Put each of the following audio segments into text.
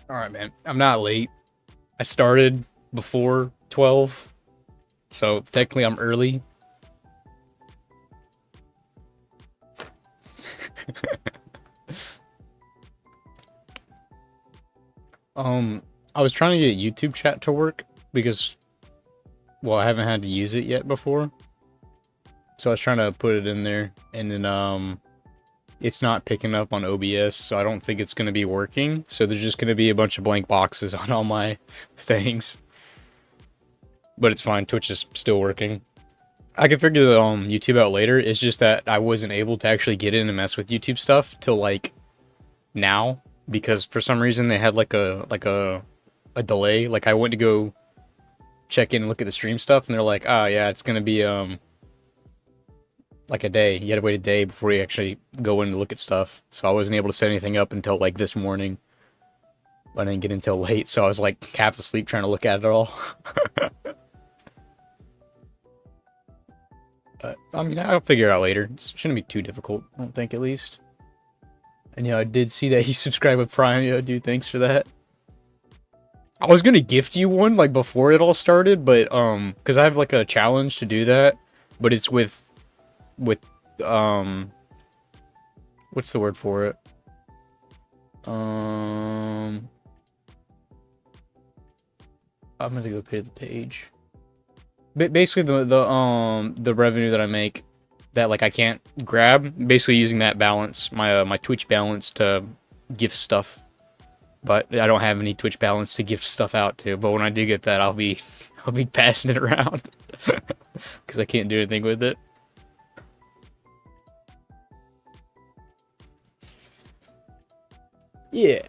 All right, man. I'm not late. I started before 12, so technically I'm early. Um, I was trying to get YouTube chat to work because, well, I haven't had to use it yet before. So I was trying to put it in there, and then it's not picking up on OBS, so I don't think it's gonna be working. So there's just gonna be a bunch of blank boxes on all my things. But it's fine. Twitch is still working. I can figure the YouTube out later. It's just that I wasn't able to actually get in and mess with YouTube stuff till like now because for some reason they had like a delay. Like I went to go check in and look at the stream stuff, and they're like, "Oh yeah, it's gonna be like a day. You had to wait a day before you actually go in to look at stuff." So I wasn't able to set anything up until like this morning. I didn't get until late, so I was like half asleep trying to look at it all. I mean, I'll figure it out later. It shouldn't be too difficult, I don't think, at least. And, I did see that you subscribed with Prime, dude, thanks for that. I was gonna gift you one, like, before it all started, but, because I have, like, a challenge to do that, but it's with, what's the word for it? I'm gonna go pay the page. Basically, the revenue that I make, that, like, I can't grab, basically using that balance, my Twitch balance to gift stuff. But I don't have any Twitch balance to gift stuff out to. But when I do get that, I'll be passing it around because I can't do anything with it. Yeah.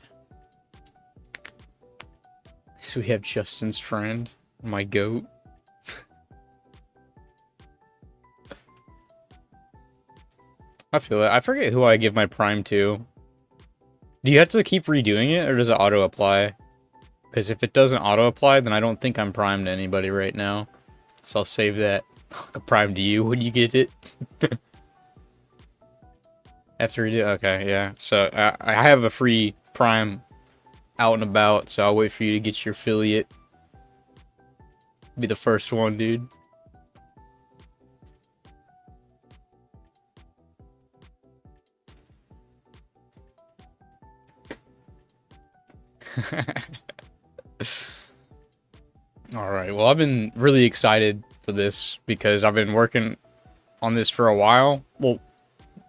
So we have Justin's friend, my goat. I feel it. I forget who I give my Prime to. Do you have to keep redoing it, or does it auto-apply? Because if it doesn't auto-apply, then I don't think I'm primed to anybody right now. So I'll save that Prime to you when you get it. After redo, okay, yeah. So I have a free Prime out and about, so I'll wait for you to get your affiliate. Be the first one, dude. Alright, well, I've been really excited for this because I've been working on this for a while. Well,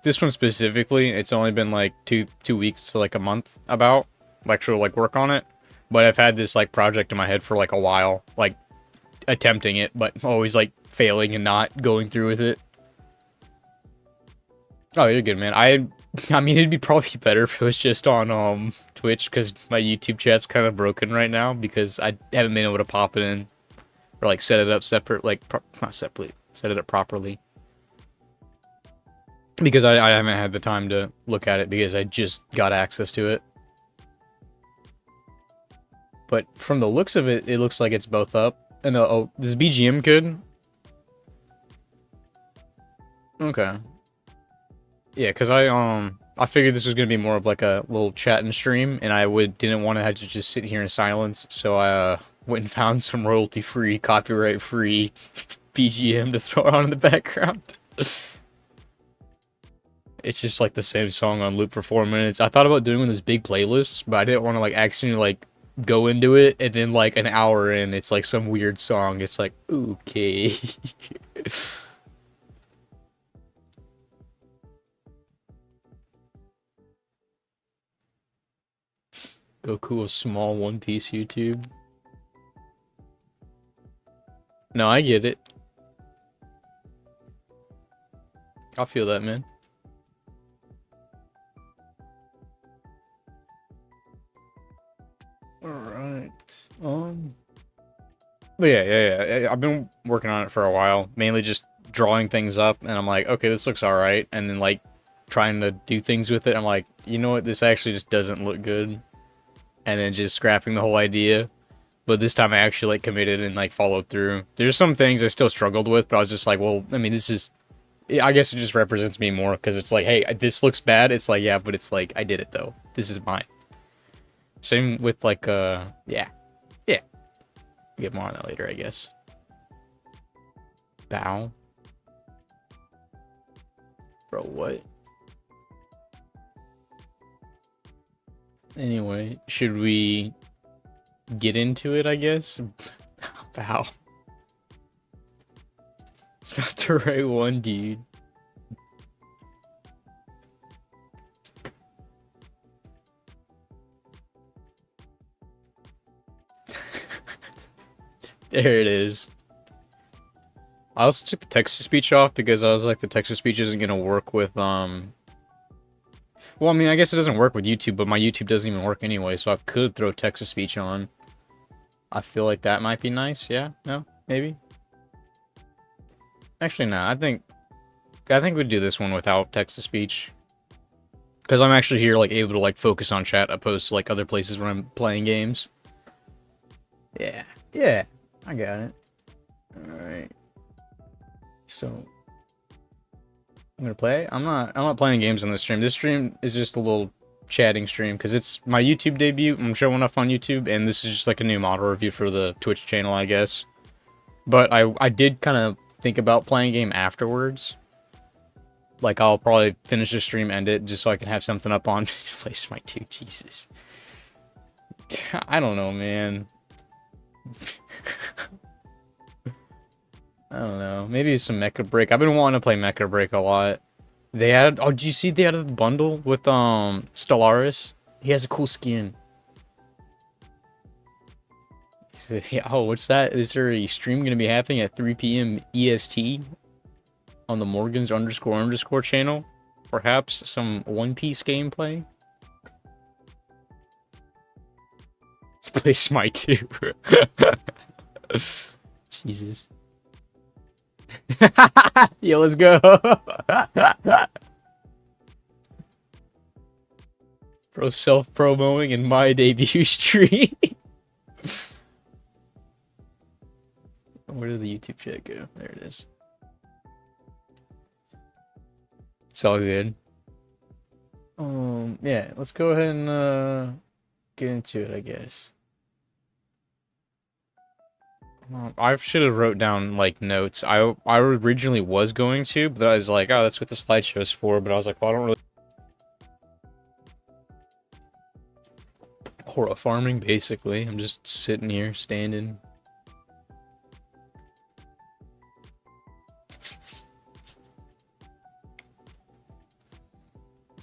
this one specifically, it's only been like two weeks to like a month about actual like work on it. But I've had this like project in my head for like a while, like attempting it, but always like failing and not going through with it. Oh, you're good, man. I mean, it'd be probably better if it was just on Twitch, because my YouTube chat's kind of broken right now because I haven't been able to pop it in or like set it up separate, like not separately, set it up properly. Because I haven't had the time to look at it because I just got access to it. But from the looks of it, it looks like it's both up. And oh, this BGM good? Okay. Yeah, because I figured this was gonna be more of like a little chat and stream, and I didn't want to have to just sit here in silence, so I went and found some royalty-free, copyright-free BGM to throw on in the background. It's just like the same song on loop for 4 minutes. I thought about doing one of those big playlists, but I didn't want to like accidentally like go into it and then like an hour in, it's like some weird song. It's like, okay. Goku a small One Piece YouTube. No, I get it. I feel that, man. Alright. But yeah. I've been working on it for a while, mainly just drawing things up, and I'm like, okay, this looks alright, and then like trying to do things with it, I'm like, you know what, this actually just doesn't look good. And then just scrapping the whole idea. But this time I actually like committed and like followed through. There's some things I still struggled with, but I was just like, well, I mean, this is, I guess it just represents me more because it's like, hey, this looks bad. It's like, yeah, but it's like, I did it though. This is mine. Same with like yeah. Yeah. We'll get more on that later, I guess. Bow. Bro, what? Anyway, should we get into it, I guess? Bow. It's not the right one, dude. There it is. I also took the text-to-speech off because I was like, the text-to-speech isn't gonna work with, well, I mean, I guess it doesn't work with YouTube, but my YouTube doesn't even work anyway, so I could throw text-to-speech on. I feel like that might be nice, yeah? No? Maybe? Actually, no, I think we'd do this one without text-to-speach. Because I'm actually here, like, able to, like, focus on chat, opposed to, like, other places when I'm playing games. Yeah. Yeah. I got it. Alright. So... I'm gonna play. I'm not playing games on this stream. This stream is just a little chatting stream because it's my YouTube debut. I'm showing off on YouTube, and this is just like a new model review for the Twitch channel, I guess. But I did kind of think about playing a game afterwards. Like I'll probably finish the stream, end it, just so I can have something up on Play Smite 2. Jesus. I don't know, man. I don't know. Maybe some Mecha Break. I've been wanting to play Mecha Break a lot. They added. Oh, did you see they added the bundle with Stellaris? He has a cool skin. Oh, what's that? Is there a stream gonna be happening at 3 p.m. EST on the Morgans __ channel? Perhaps some One Piece gameplay. Play Smite 2. Jesus. Yo, let's go. Bro, self-promoing in my debut stream. Where did the YouTube chat go? There it is. It's all good. Yeah, let's go ahead and get into it, I guess. I should have wrote down like notes. I originally was going to, but I was like, oh, that's what the slideshow's for. But I was like, well, I don't really. Horror farming, basically. I'm just sitting here, standing.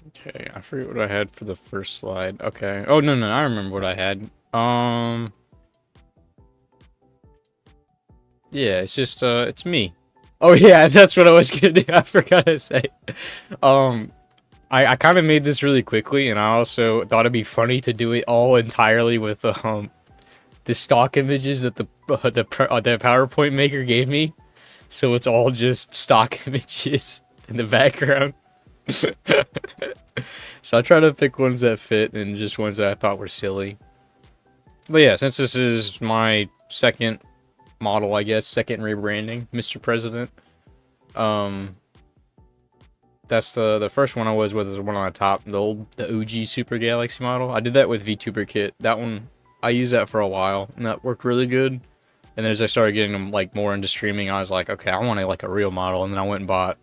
Okay, I forget what I had for the first slide. Okay. Oh no, I remember what I had. Yeah, it's just it's me. Oh yeah, that's what I was gonna do. I forgot to say. I kind of made this really quickly, and I also thought it'd be funny to do it all entirely with the stock images that the PowerPoint maker gave me. So it's all just stock images in the background. So I try to pick ones that fit and just ones that I thought were silly. But yeah, since this is my second model, I guess, second rebranding, Mr. President. That's the first one I was with is the one on the top, the OG Super Galaxy model. I did that with VTuber Kit. That one, I used that for a while, and that worked really good. And then as I started getting them like more into streaming, I was like, okay, I want like a real model, and then I went and bought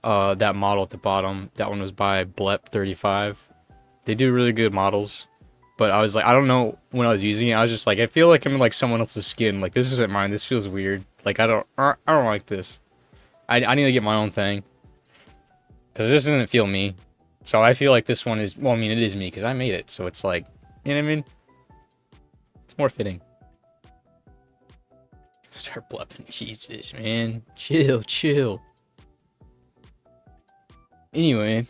that model at the bottom. That one was by Blep35. They do really good models, but I was like, I don't know, when I was using it, I was just like, I feel like I'm in like someone else's skin. Like, this isn't mine. This feels weird. Like, I don't like this. I need to get my own thing. Because this doesn't feel me. So I feel like this one is... Well, I mean, it is me, because I made it. So it's like... You know what I mean? It's more fitting. Start bluffing. Jesus, man. Chill. Anyway.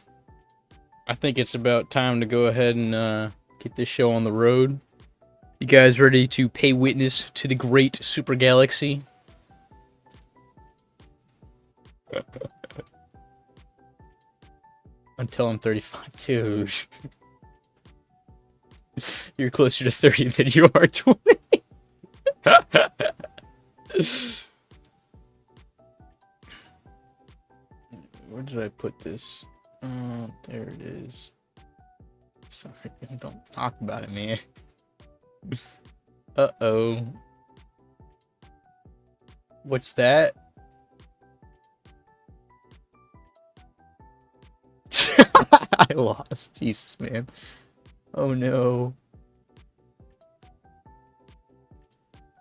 I think it's about time to go ahead and get this show on the road. You guys ready to pay witness to the great Super Galaxy? Until I'm 35, dude. You're closer to 30 than you are 20. Where did I put this? There it is. Sorry, don't talk about it, man. Uh-oh. What's that? I lost. Jesus, man. Oh, no.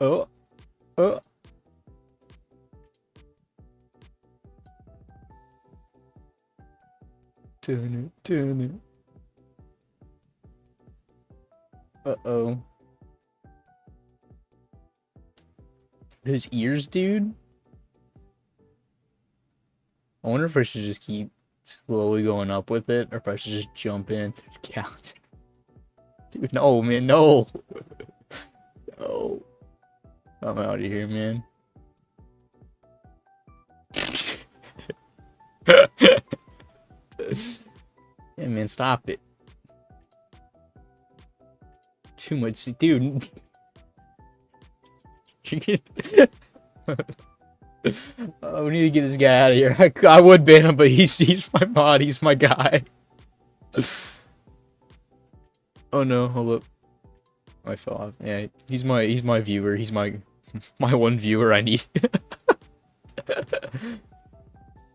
Oh. Oh. Turn it. Uh-oh. His ears, dude? I wonder if I should just keep slowly going up with it, or if I should just jump in. It's count. Dude, no, man, no. No. I'm out of here, man. Yeah, man, stop it. Too much, dude. Oh, we need to get this guy out of here. I would ban him, but he's my mod. He's my guy. Oh no, hold up. I fell off. Yeah, he's my viewer. He's my one viewer I need.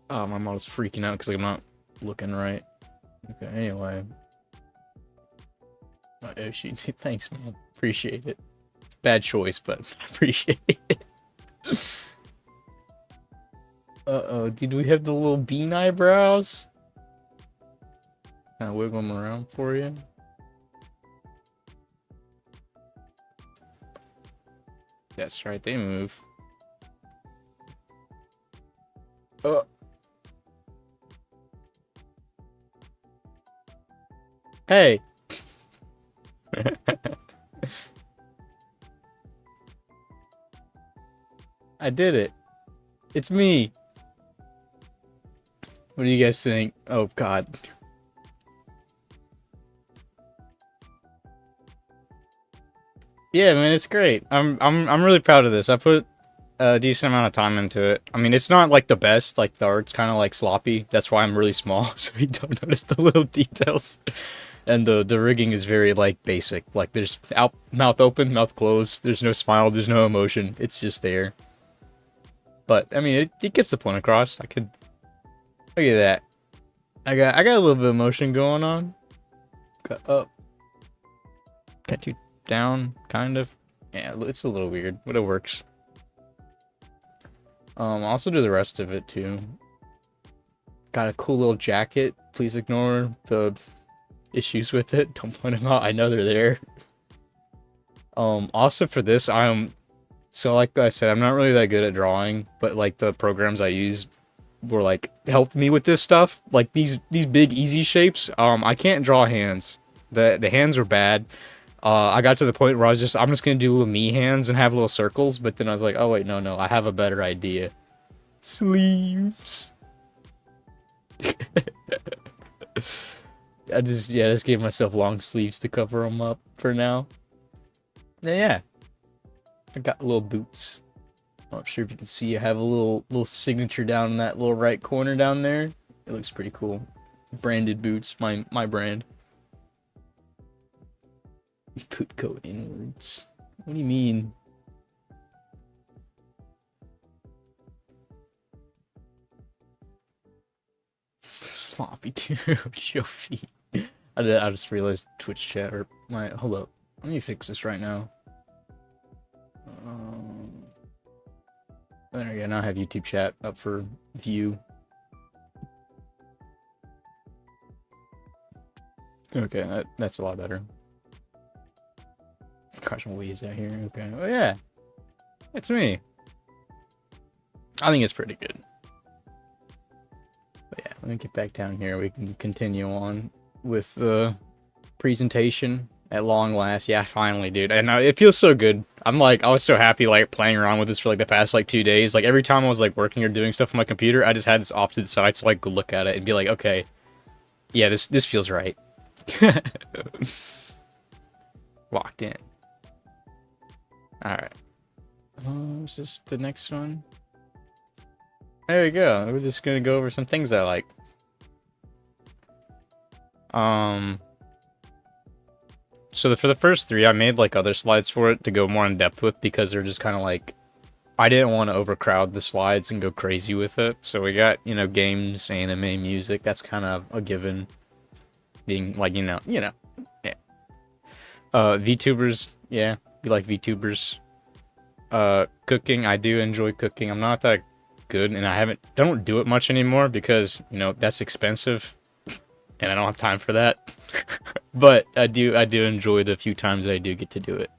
Oh, my mod is freaking out because I'm not looking right. Okay, anyway. Oh shoot, thanks, man. Appreciate it. Bad choice, but I appreciate it. Uh-oh, did we have the little bean eyebrows? Kind of wiggle them around for you. That's right, they move. Oh. Hey. I did it. It's me. What do you guys think? Oh god. Yeah, man, it's great. I'm really proud of this. I put a decent amount of time into it. I mean, it's not like the best. Like the art's kind of like sloppy. That's why I'm really small, so you don't notice the little details. And the rigging is very like basic. Like there's mouth open, mouth closed. There's no smile. There's no emotion. It's just there. But I mean, it gets the point across. I could look at that. I got a little bit of emotion going on. Got up. Got you down, kind of. Yeah, it's a little weird, but it works. I'll also do the rest of it too. Got a cool little jacket. Please ignore the issues with it. Don't point them out. I know they're there. Also for this, so like I said, I'm not really that good at drawing, but like the programs I use were like helped me with this stuff. Like these big easy shapes. I can't draw hands. The hands were bad. I got to the point where I'm just gonna do little me hands and have little circles, but then I was like, oh wait, no, I have a better idea. Sleeves. I just gave myself long sleeves to cover them up for now. Yeah. I got little boots. I'm not sure if you can see. I have a little signature down in that little right corner down there. It looks pretty cool. Branded boots, my brand. Boot go inwards. What do you mean? Sloppy dude. Show feet. I just realized Twitch chat or my hold up. Let me fix this right now. There we go. Now I have YouTube chat up for view. Okay, that's a lot better. Gosh, what is that here? Okay. Oh yeah, it's me. I think it's pretty good. But yeah, let me get back down here. We can continue on with the presentation at long last. Yeah, finally, dude. And it feels so good. I was so happy, like, playing around with this for, like, the past, like, 2 days. Like, every time I was, like, working or doing stuff on my computer, I just had this off to the side so I could look at it and be like, okay, yeah, this feels right. Locked in. Alright. Is this the next one? There we go. We're just gonna go over some things I like. for the first three, I made like other slides for it to go more in depth with because they're just kind of like I didn't want to overcrowd the slides and go crazy with it. So we got, you know, games, anime, music. That's kind of a given. Being like, yeah. VTubers, yeah, we like VTubers. Cooking, I do enjoy cooking. I'm not that good, and don't do it much anymore because, you know, that's expensive, and I don't have time for that. But I do enjoy the few times I do get to do it.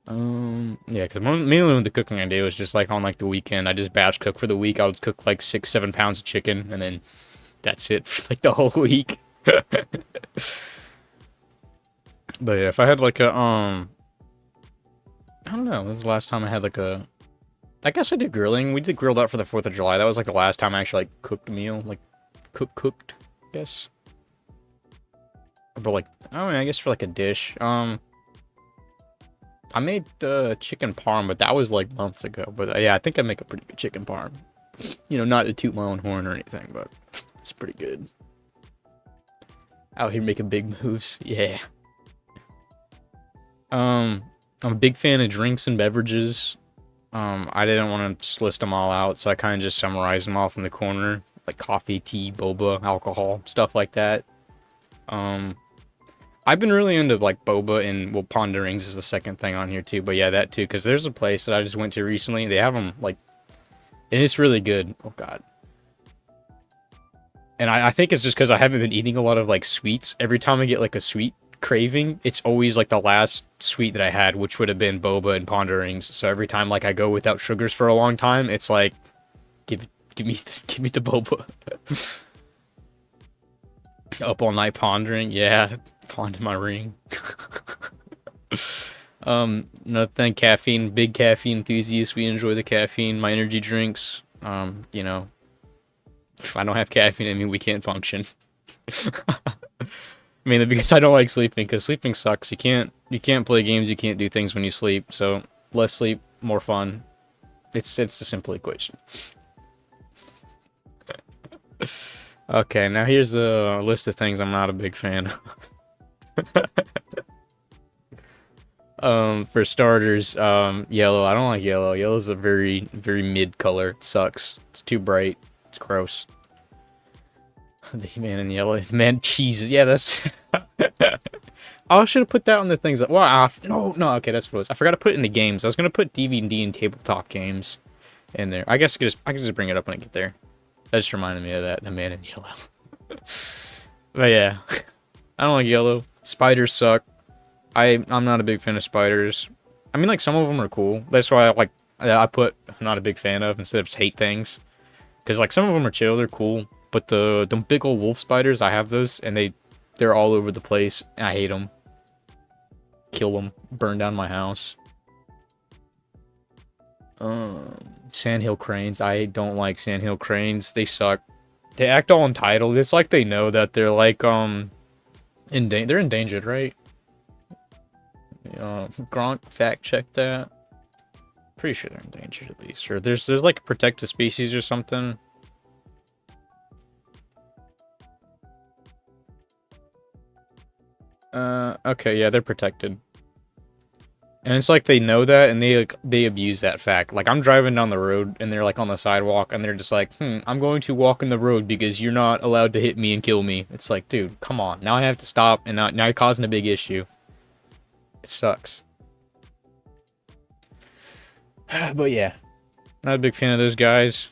Yeah, because mainly with the cooking I do is just like on like the weekend. I just batch cook for the week. I'll cook like 6-7 pounds of chicken, and then that's it for like the whole week. But yeah, if I had like a I don't know. When was the last time I had like a? I guess I did grilling. We did grilled out for the 4th of July. That was like the last time I actually like cooked a meal, like cooked. I guess. But like, I mean, I guess for like a dish. I made chicken parm, but that was like months ago. But yeah, I think I make a pretty good chicken parm. You know, not to toot my own horn or anything, but it's pretty good. Out here making big moves, yeah. I'm a big fan of drinks and beverages. I didn't want to just list them all out, so I kind of just summarized them off in the corner, like coffee, tea, boba, alcohol, stuff like that. I've been really into like boba and well, ponderings is the second thing on here too, but yeah, that too, because there's a place that I just went to recently. They have them like, and it's really good. Oh god. And I think it's just because I haven't been eating a lot of like sweets. Every time I get like a sweet craving, it's always like the last sweet that I had, which would have been boba and ponderings. So every time like I go without sugars for a long time, it's like, give me the boba. Up all night pondering, yeah, pondering my ring. Another thing, caffeine, big caffeine enthusiast. We enjoy the caffeine. My energy drinks, you know, if I don't have caffeine, I mean we can't function. Mainly because I don't like sleeping, because sleeping sucks. You can't play games, you can't do things when you sleep. So less sleep, more fun. It's a simple equation. Okay, now here's the list of things I'm not a big fan of. For starters, yellow. I don't like yellow. Yellow's a very, very mid color. It sucks. It's too bright. It's gross. The man in yellow. Man, Jesus. Yeah, that's... I should have put that on the things that... Well, no, okay, that's what it was. I forgot to put it in the games. I was going to put DVD and tabletop games in there. I guess I could just bring it up when I get there. That just reminded me of that. The man in yellow. But yeah. I don't like yellow. Spiders suck. I'm not a big fan of spiders. I mean, like, some of them are cool. That's why I put I'm not a big fan of instead of just hate things. Because, like, some of them are chill, they're cool. But the big old wolf spiders, I have those, and they're all over the place. And I hate them. Kill them. Burn down my house. Sandhill cranes. I don't like sandhill cranes. They suck. They act all entitled. It's like they know that they're, like, they're endangered, right? Gronk fact check that. Pretty sure they're endangered at least. Or there's like a protected species or something. Okay, yeah, they're protected. And it's like they know that and they abuse that fact. Like I'm driving down the road and they're like on the sidewalk and they're just like, I'm going to walk in the road because you're not allowed to hit me and kill me. It's like, dude, come on. Now I have to stop and now you're causing a big issue. It sucks. But yeah, not a big fan of those guys.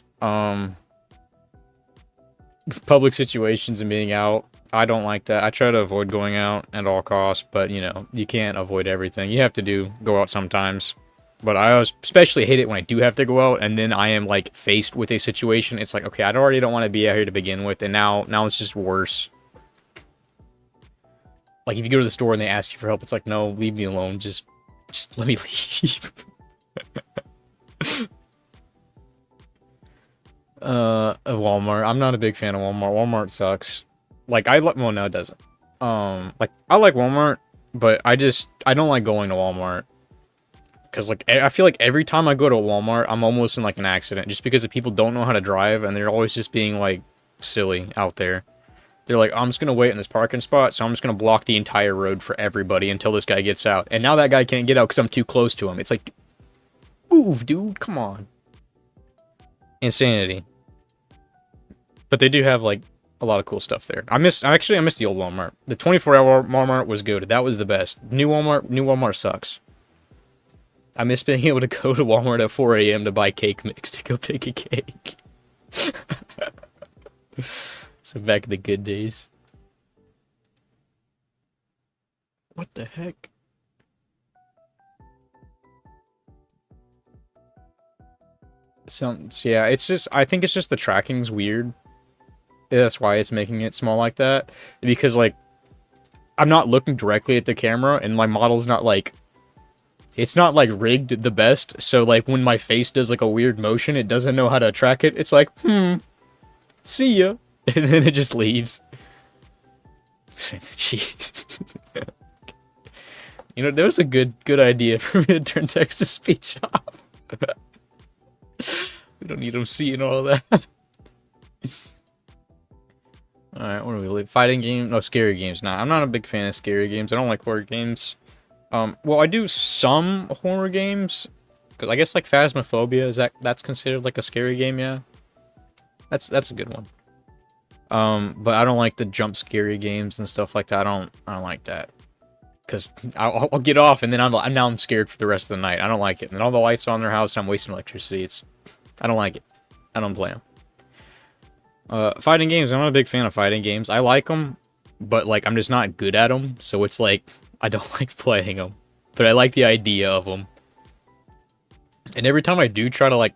Public situations and being out, I don't like that. I try to avoid going out at all costs, but you know, you can't avoid everything. You have to go out sometimes. But I especially hate it when I do have to go out and then I am like faced with a situation. It's like, okay, I already don't want to be out here to begin with, and now it's just worse. Like if you go to the store and they ask you for help, it's like, no, leave me alone. Just let me leave. Walmart. I'm not a big fan of Walmart. Walmart sucks. Like well, no, it doesn't. Like I like Walmart, but I don't like going to Walmart. Cause like I feel like every time I go to Walmart, I'm almost in like an accident, just because the people don't know how to drive and they're always just being like silly out there. They're like, I'm just gonna wait in this parking spot, so I'm just gonna block the entire road for everybody until this guy gets out. And now that guy can't get out because I'm too close to him. It's like, move, dude, come on. Insanity. But they do have like a lot of cool stuff there. I miss the old Walmart. The 24-hour Walmart was good. That was the best. New Walmart sucks. I miss being able to go to Walmart at 4 a.m. to buy cake mix to go pick a cake. So back in the good days. What the heck? Yeah, it's just, I think it's just the tracking's weird. That's why it's making it small like that. Because, like, I'm not looking directly at the camera, and my model's not, like, it's not, like, rigged the best. So, like, when my face does, like, a weird motion, it doesn't know how to track it. It's like, see ya. And then it just leaves. Jeez. You know, there was a good idea for me to turn text-to-speech off. We don't need them seeing all that. Alright, what are we? Fighting games? No, scary games. Nah, I'm not a big fan of scary games. I don't like horror games. Well, I do some horror games. Because I guess, like, Phasmophobia, that's considered, like, a scary game, yeah? That's a good one. But I don't like the jump scary games and stuff like that. I don't like that. Because I'll get off, and then I'm scared for the rest of the night. I don't like it. And then all the lights are on their house, and I'm wasting electricity. I don't like it. I don't play them. Fighting games. I'm not a big fan of fighting games. I like them, but, like, I'm just not good at them. So it's like, I don't like playing them. But I like the idea of them. And every time I do try to, like,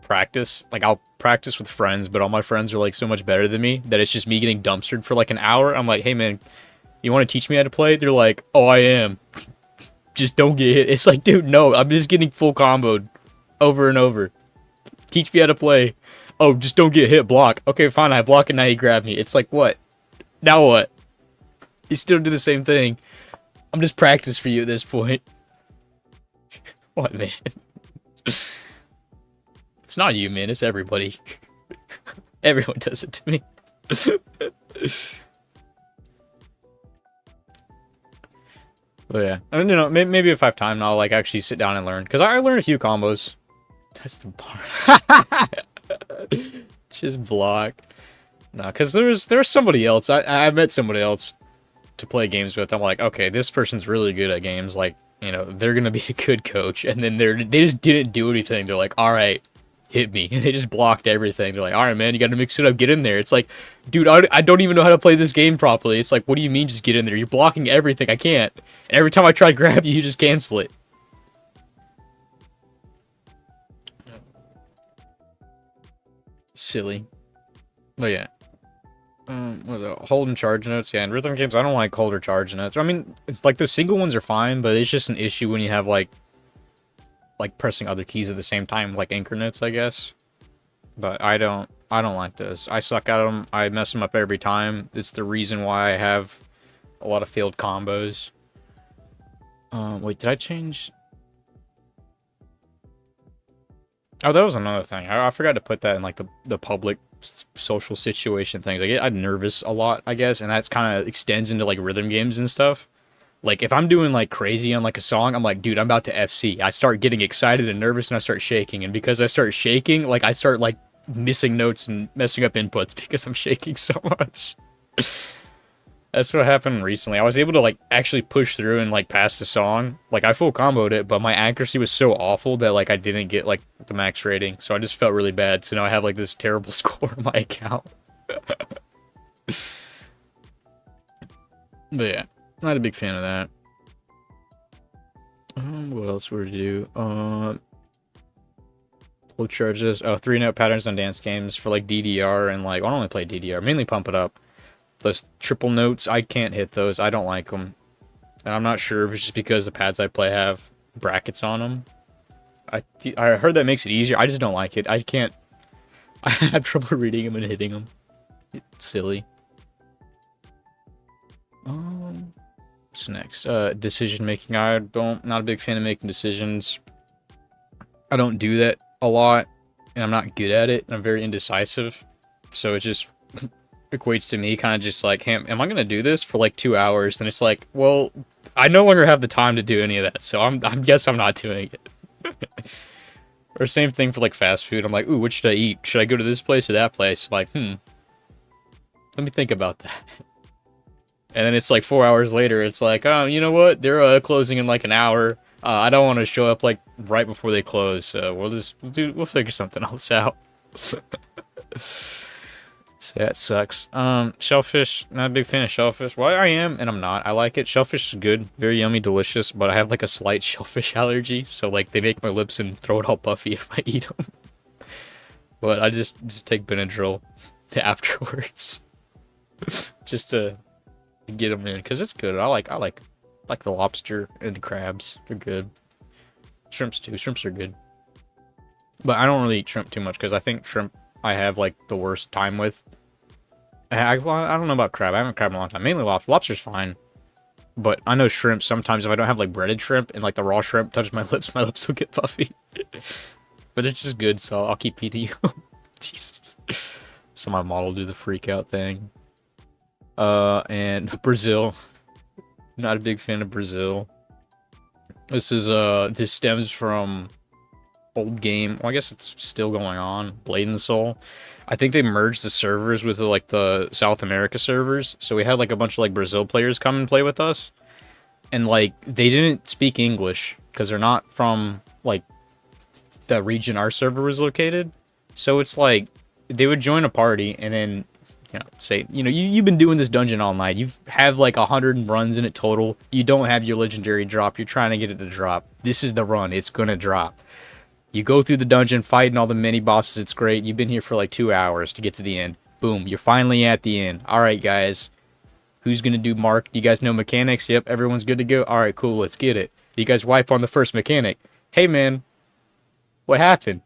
practice, like, I'll practice with friends, but all my friends are, like, so much better than me that it's just me getting dumpstered for, like, an hour. I'm like, hey, man, you want to teach me how to play? They're like, oh, I am. Just don't get hit. It's like, dude, no, I'm just getting full comboed over and over. Teach me how to play. Oh, just don't get hit, block. Okay, fine, I block and now you grab me. It's like, what? Now what? You still do the same thing. I'm just practice for you at this point. What, man? It's not you, man. It's everybody. Everyone does it to me. But yeah, I mean, you know, maybe if I have time, I'll like actually sit down and learn. Because I learned a few combos. That's the part. Just block. No, because there's somebody else. I met somebody else to play games with. I'm like, okay, this person's really good at games. Like, you know, they're gonna be a good coach. And then they just didn't do anything. They're like, all right, hit me. And they just blocked everything. They're like, all right, man, you got to mix it up. Get in there. It's like, dude, I don't even know how to play this game properly. It's like, what do you mean just get in there? You're blocking everything. I can't. And every time I try to grab you, you just cancel it. Silly. But yeah. What are the hold and charge notes? Yeah, in rhythm games, I don't like hold or charge notes. I mean, like, the single ones are fine, but it's just an issue when you have, like pressing other keys at the same time, like anchor notes, I guess. But I don't like those. I suck at them. I mess them up every time. It's the reason why I have a lot of failed combos. Wait, did I change? Oh, that was another thing. I forgot to put that in, like, the public social situation things. I'm nervous a lot, I guess, and that's kind of extends into, like, rhythm games and stuff. Like, if I'm doing, like, crazy on, like, a song, I'm like, dude, I'm about to FC. I start getting excited and nervous, and I start shaking. And because I start shaking, like, I start, like, missing notes and messing up inputs because I'm shaking so much. That's what happened recently. I was able to, like, actually push through and, like, pass the song. Like, I full comboed it, but my accuracy was so awful that, like, I didn't get, like, the max rating. So I just felt really bad. So now I have, like, this terrible score on my account. But yeah, not a big fan of that. What else were to do? Low charges. Oh, 3-note patterns on dance games for, like, DDR and, like, I don't only play DDR. Mainly Pump It Up. Those triple notes, I can't hit those. I don't like them. And I'm not sure if it's just because the pads I play have brackets on them. I heard that makes it easier. I just don't like it. I can't. I have trouble reading them and hitting them. It's silly. What's next? Decision making. Not a big fan of making decisions. I don't do that a lot, and I'm not good at it. I'm very indecisive. So it's just equates to me kind of just like, hey, am I gonna do this for like 2 hours? And it's like, well, I no longer have the time to do any of that, so I guess I'm not doing it. Or same thing for like fast food. I'm like, ooh, what should I eat? Should I go to this place or that place? I'm like, let me think about that. And then it's like 4 hours later, it's like, oh, you know what? They're closing in like an hour. I don't want to show up like right before they close, so we'll figure something else out. So that sucks. Shellfish, not a big fan of shellfish. Well, I am, and I'm not. I like it. Shellfish is good, very yummy, delicious, but I have like a slight shellfish allergy, so like they make my lips and throw it all puffy if I eat them. But I just take Benadryl afterwards, just to get them in, because it's good. I like the lobster and the crabs. They're good. Shrimps too. Shrimps are good. But I don't really eat shrimp too much, because I think shrimp I have like the worst time with. I don't know about crab. I haven't crabbed in a long time. Mainly lobster. Lobster's fine. But I know shrimp, sometimes if I don't have like breaded shrimp and like the raw shrimp touches my lips will get puffy. But it's just good, so I'll keep eating you. Jesus. So my model do the freak out thing. And Brazil. Not a big fan of Brazil. This stems from old game. Well, I guess it's still going on. Blade and Soul. I think they merged the servers with like the South America servers. So we had like a bunch of like Brazil players come and play with us. And like they didn't speak English because they're not from like the region our server was located. So it's like they would join a party and then, you know, say, you know, you've been doing this dungeon all night. You have like 100 runs in it total. You don't have your legendary drop. You're trying to get it to drop. This is the run. It's gonna drop. You go through the dungeon, fighting all the mini bosses. It's great. You've been here for like 2 hours to get to the end. Boom. You're finally at the end. All right, guys. Who's going to do mark? You guys know mechanics? Yep. Everyone's good to go. All right, cool. Let's get it. You guys wipe on the first mechanic. Hey, man. What happened?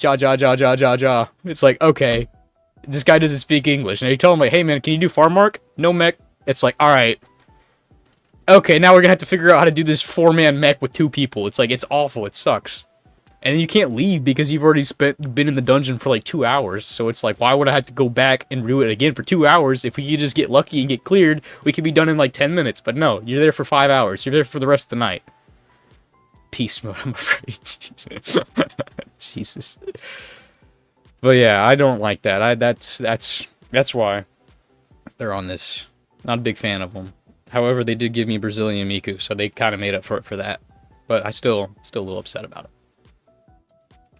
Ja, ja, ja, ja, ja, ja. It's like, okay. This guy doesn't speak English. And you tell him, like, hey, man, can you do farm mark? No mech. It's like, all right. Okay, now we're going to have to figure out how to do this 4-man mech with 2 people. It's like, it's awful. It sucks. And you can't leave because you've already been in the dungeon for like 2 hours. So it's like, why would I have to go back and do it again for 2 hours? If we could just get lucky and get cleared, we could be done in like 10 minutes. But no, you're there for 5 hours. You're there for the rest of the night. Peace mode, I'm afraid. Jesus. But yeah, I don't like that. That's why they're on this. Not a big fan of them. However, they did give me Brazilian Miku, so they kind of made up for it for that. But I still a little upset about it.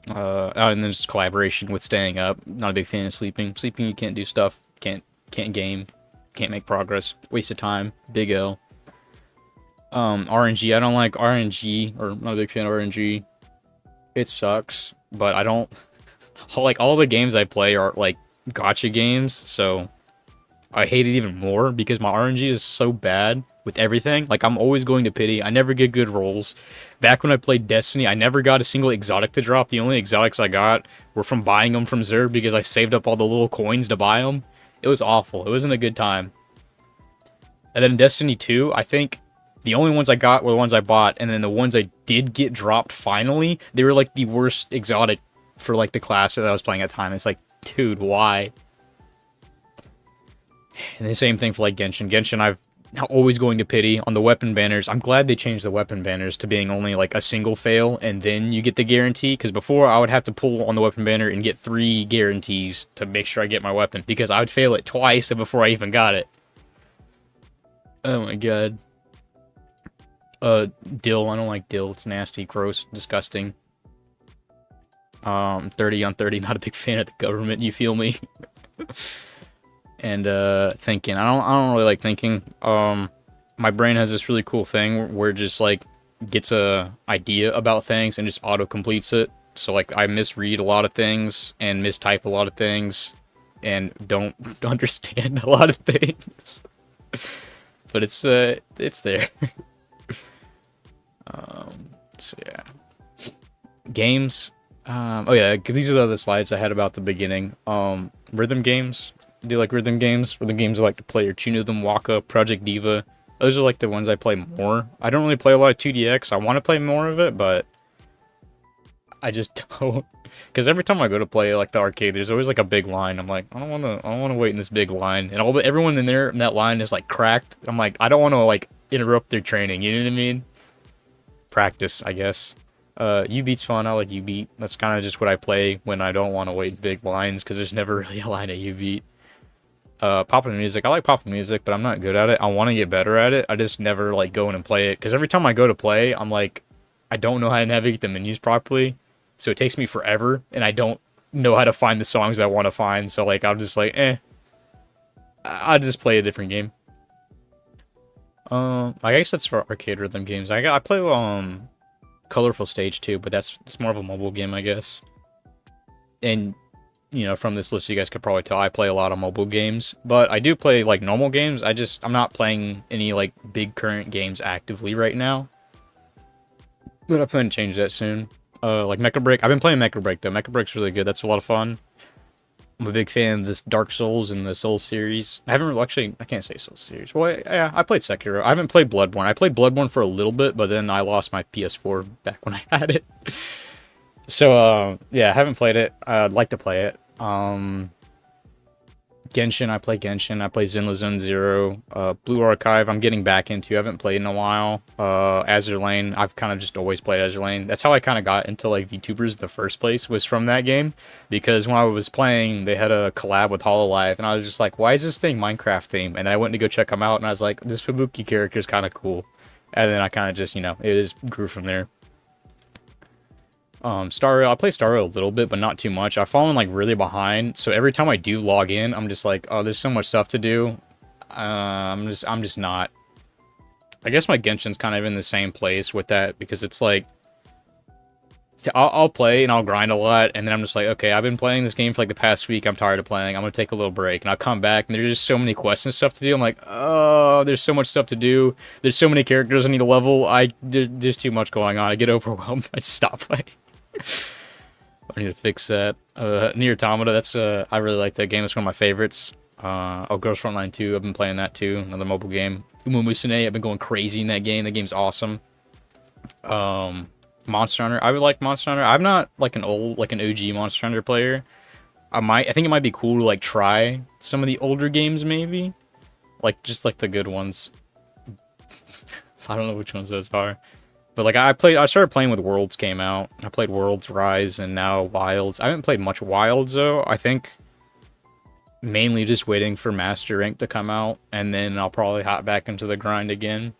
And then just collaboration with staying up. Not a big fan of sleeping. Sleeping, you can't do stuff. Can't game. Can't make progress. Waste of time. Big L. RNG. I don't like RNG, or not a big fan of RNG. It sucks, but I don't like all the games I play are like gacha games, so I hate it even more because my RNG is so bad with everything. Like, I'm always going to pity. I never get good rolls. Back when I played Destiny, I never got a single exotic to drop. The only exotics I got were from buying them from Zer because I saved up all the little coins to buy them. It was awful. It wasn't a good time. And then in Destiny 2, I think the only ones I got were the ones I bought, and then the ones I did get dropped finally, they were like the worst exotic for like the class that I was playing at the time. It's like, dude, why? And the same thing for like Genshin. Genshin, I've always going to pity on the weapon banners. I'm glad they changed the weapon banners to being only like a single fail and then you get the guarantee, because before I would have to pull on the weapon banner and get 3 guarantees to make sure I get my weapon, because I would fail it twice before I even got it. Oh my god. Dill. I don't like dill. It's nasty, gross, disgusting. 30 on 30, not a big fan of the government, you feel me? And thinking. I don't really like thinking. My brain has this really cool thing where it just like gets a idea about things and just auto completes it. So like I misread a lot of things and mistype a lot of things and don't understand a lot of things. But it's there. So yeah. Games. Oh yeah, these are the other slides I had about the beginning. Rhythm games. Do you like rhythm games? Rhythm games I like to play are Tune Them, Waka, Project Diva. Those are like the ones I play more. I don't really play a lot of 2DX. I want to play more of it, but I just don't, because every time I go to play like the arcade, there's always like a big line. I'm like, I don't want to wait in this big line, and everyone in there in that line is like cracked. I'm like, I don't want to like interrupt their training. You know what I mean? Practice, I guess. U-Beat's fun. I like U-Beat. That's kind of just what I play when I don't want to wait in big lines, because there's never really a line at U-Beat. Poppin' music. I like poppin' music, but I'm not good at it. I want to get better at it. I just never like go in and play it, because every time I go to play, I'm like, I don't know how to navigate the menus properly, so it takes me forever, and I don't know how to find the songs I want to find. So like, I'm just like, I'll just play a different game. I guess that's for arcade rhythm games. I play Colorful Stage too, but it's more of a mobile game, I guess. And you know, from this list, you guys could probably tell I play a lot of mobile games, but I do play like normal games. I'm not playing any like big current games actively right now, but I plan to change that soon. Like Mecha Break. I've been playing Mecha Break though. Mecha Break's really good. That's a lot of fun. I'm a big fan of this Dark Souls and the Soul series. I haven't really, actually, I can't say Soul series. Well, yeah, I played Sekiro. I haven't played Bloodborne. I played Bloodborne for a little bit, but then I lost my PS4 back when I had it. So, yeah, I haven't played it. I'd like to play it. Genshin, I play Genshin. I play Zenless Zone Zero. Blue Archive, I'm getting back into. I haven't played in a while. Azure Lane, I've kind of just always played Azure Lane. That's how I kind of got into like VTubers in the first place, was from that game. Because when I was playing, they had a collab with Hololive, and I was just like, why is this thing Minecraft theme? And then I went to go check them out, and I was like, this Fubuki character is kind of cool. And then I kind of just, you know, it just grew from there. Star Rail, I play Star Rail a little bit, but not too much. I've fallen like really behind, so every time I do log in, I'm just like, oh, there's so much stuff to do. I'm just not. I guess my Genshin's kind of in the same place with that, because it's like, I'll play and I'll grind a lot, and then I'm just like, okay, I've been playing this game for like the past week. I'm tired of playing. I'm gonna take a little break, and I'll come back, and there's just so many quests and stuff to do. I'm like, oh, there's so much stuff to do. There's so many characters I need to level. There's too much going on. I get overwhelmed. I just stop playing. I need to fix that. Nier Automata, that's I really like that game. It's one of my favorites. Girls Frontline 2, I've been playing that too. Another mobile game. Umu Musume, I've been going crazy in that game. That game's awesome. Monster Hunter, I would like Monster Hunter. I'm not like an OG Monster Hunter player. I think it might be cool to like try some of the older games maybe. Like just like the good ones. I don't know which ones those are. But like I started playing with Worlds came out. I played Worlds, Rise, and now Wilds. I haven't played much Wilds though. I think mainly just waiting for Master Rank to come out, and then I'll probably hop back into the grind again.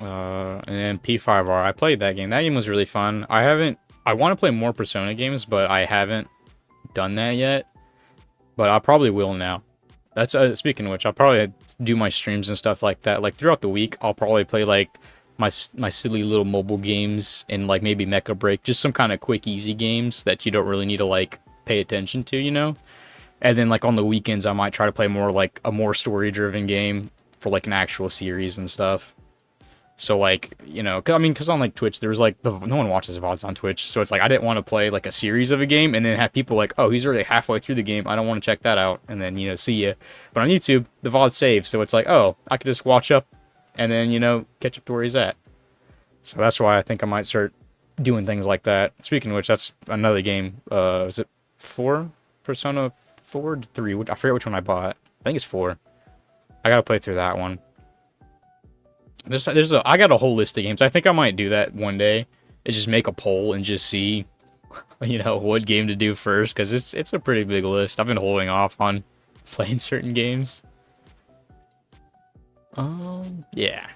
And then P5R, I played that game. That game was really fun. I want to play more Persona games, but I haven't done that yet. But I probably will now. That's speaking of which, I'll probably do my streams and stuff like that. Like throughout the week, I'll probably play like my silly little mobile games and like maybe Mecha Break, just some kind of quick, easy games that you don't really need to like pay attention to, you know? And then like on the weekends, I might try to play more like a more story-driven game for like an actual series and stuff. So like, you know, because on like Twitch, there's like, no one watches VODs on Twitch. So it's like, I didn't want to play like a series of a game and then have people like, oh, he's already halfway through the game. I don't want to check that out. And then, you know, see ya. But on YouTube, the VOD saves. So it's like, oh, I could just watch up and then, you know, catch up to where he's at. So that's why I think I might start doing things like that. Speaking of which, that's another game. Is it 4? Persona 4 to 3? I forget which one I bought. I think it's 4. I gotta play through that one. I got a whole list of games. I think I might do that one day. Is just make a poll and just see, you know, what game to do first, because it's a pretty big list. I've been holding off on playing certain games. Yeah,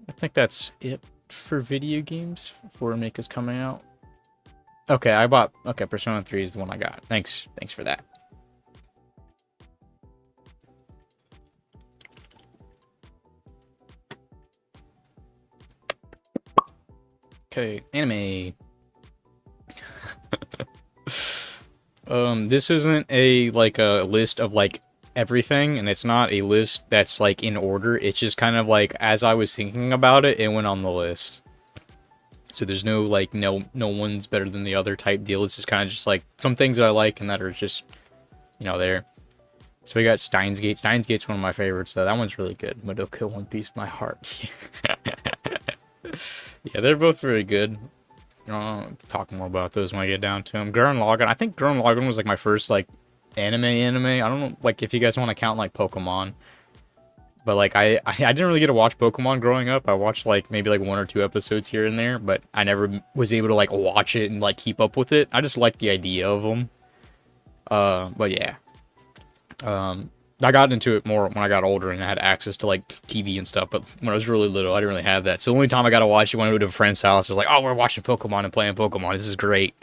I think that's it for video games for Mika's coming out. Okay, Persona 3 is the one I got. Thanks for that. Okay, anime. This isn't a list of like everything, and it's not a list that's like in order. It's just kind of like as I was thinking about it, it went on the list. So there's no like no one's better than the other type deal. It's just kind of just like some things that I like and that are just, you know, there. So we got Steins Gate. Steins Gate's one of my favorites, so that one's really good. Madoka, One Piece, My Heart. Yeah, they're both very good. Talk more about those when I get down to them. Gurren Lagann. I think Gurren Lagann was like my first like anime. I don't know, like if you guys want to count like Pokemon, but like I didn't really get to watch Pokemon growing up. I watched like maybe like 1 or 2 episodes here and there, but I never was able to like watch it and like keep up with it. I just liked the idea of them. But yeah. I got into it more when I got older and I had access to like TV and stuff. But when I was really little, I didn't really have that. So the only time I got to watch it when I went to a friend's house is like, oh, we're watching Pokemon and playing Pokemon. This is great.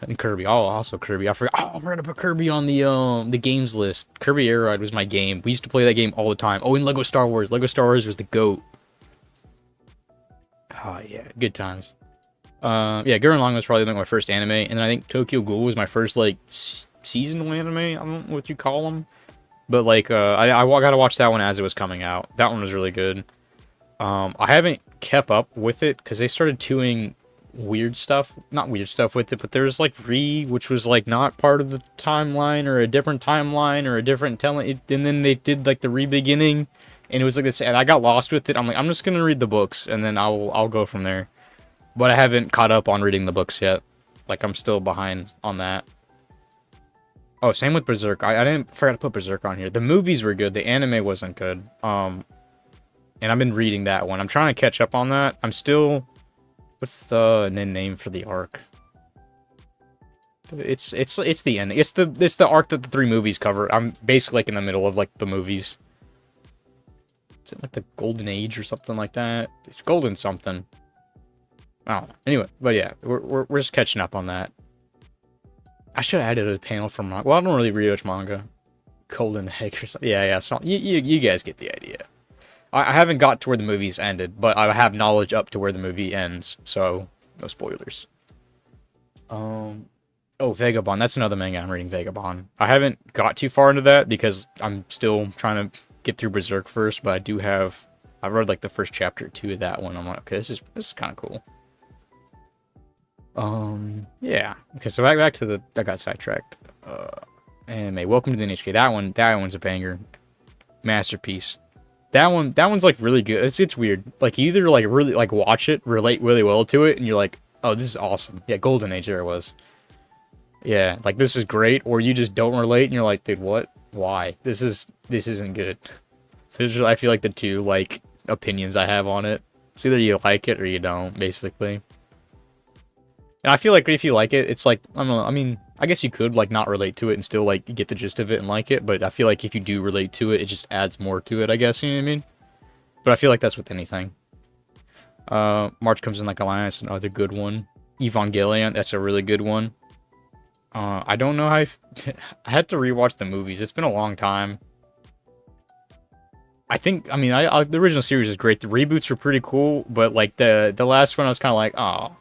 And Kirby. Oh, also Kirby. I forgot. Oh, we're gonna put Kirby on the games list. Kirby Air Ride was my game. We used to play that game all the time. Oh, and Lego Star Wars. Lego Star Wars was the GOAT. Oh yeah, good times. Yeah, Gurren Lagann was probably like my first anime, and then I think Tokyo Ghoul was my first like seasonal anime. I don't know what you call them, but like I gotta watch that one as it was coming out. That one was really good. I haven't kept up with it because they started doing not weird stuff with it, but there's like which was like not part of the timeline or a different timeline or a different telling, and then they did like the re-beginning, and it was like this, and I got lost with it. I'm like, I'm just gonna read the books, and then I'll go from there. But I haven't caught up on reading the books yet. Like, I'm still behind on that. Oh, same with Berserk. I didn't forget to put Berserk on here. The movies were good. The anime wasn't good. And I've been reading that one. I'm trying to catch up on that. I'm still... What's the name for the arc? It's the end. It's the arc that the 3 movies cover. I'm basically like in the middle of like the movies. Is it like the Golden Age or something like that? It's Golden something. I don't know. Anyway, but yeah, we're just catching up on that. I should have added a panel from manga. Well, I don't really read much manga. Golden Egg or something. Yeah. So you guys get the idea. I haven't got to where the movies ended, but I have knowledge up to where the movie ends, so no spoilers. Oh, Vagabond. That's another manga I'm reading, Vagabond. I haven't got too far into that because I'm still trying to get through Berserk first, but I read like the first chapter or 2 of that one. I'm like, okay, this is kind of cool. Yeah. Okay, so back to I got sidetracked. Anime. Welcome to the NHK. That one's a banger. Masterpiece. That one's like really good. It's weird. Like you either like really like watch it, relate really well to it, and you're like, oh, this is awesome. Yeah, Golden Age there it was. Yeah, like this is great, or you just don't relate and you're like, dude, what? Why? This isn't good. This is, I feel like, the 2 like opinions I have on it. It's either you like it or you don't, basically. And I feel like if you like it, it's like, I don't know, I mean, I guess you could, like, not relate to it and still, like, get the gist of it and like it, but I feel like if you do relate to it, it just adds more to it, I guess, you know what I mean? But I feel like that's with anything. March Comes in Like a Lion, that's another good one. Evangelion, that's a really good one. I don't know how I had to rewatch the movies. It's been a long time. I think, I mean, the original series is great. The reboots were pretty cool, but, like, the last one, I was kind of like, oh.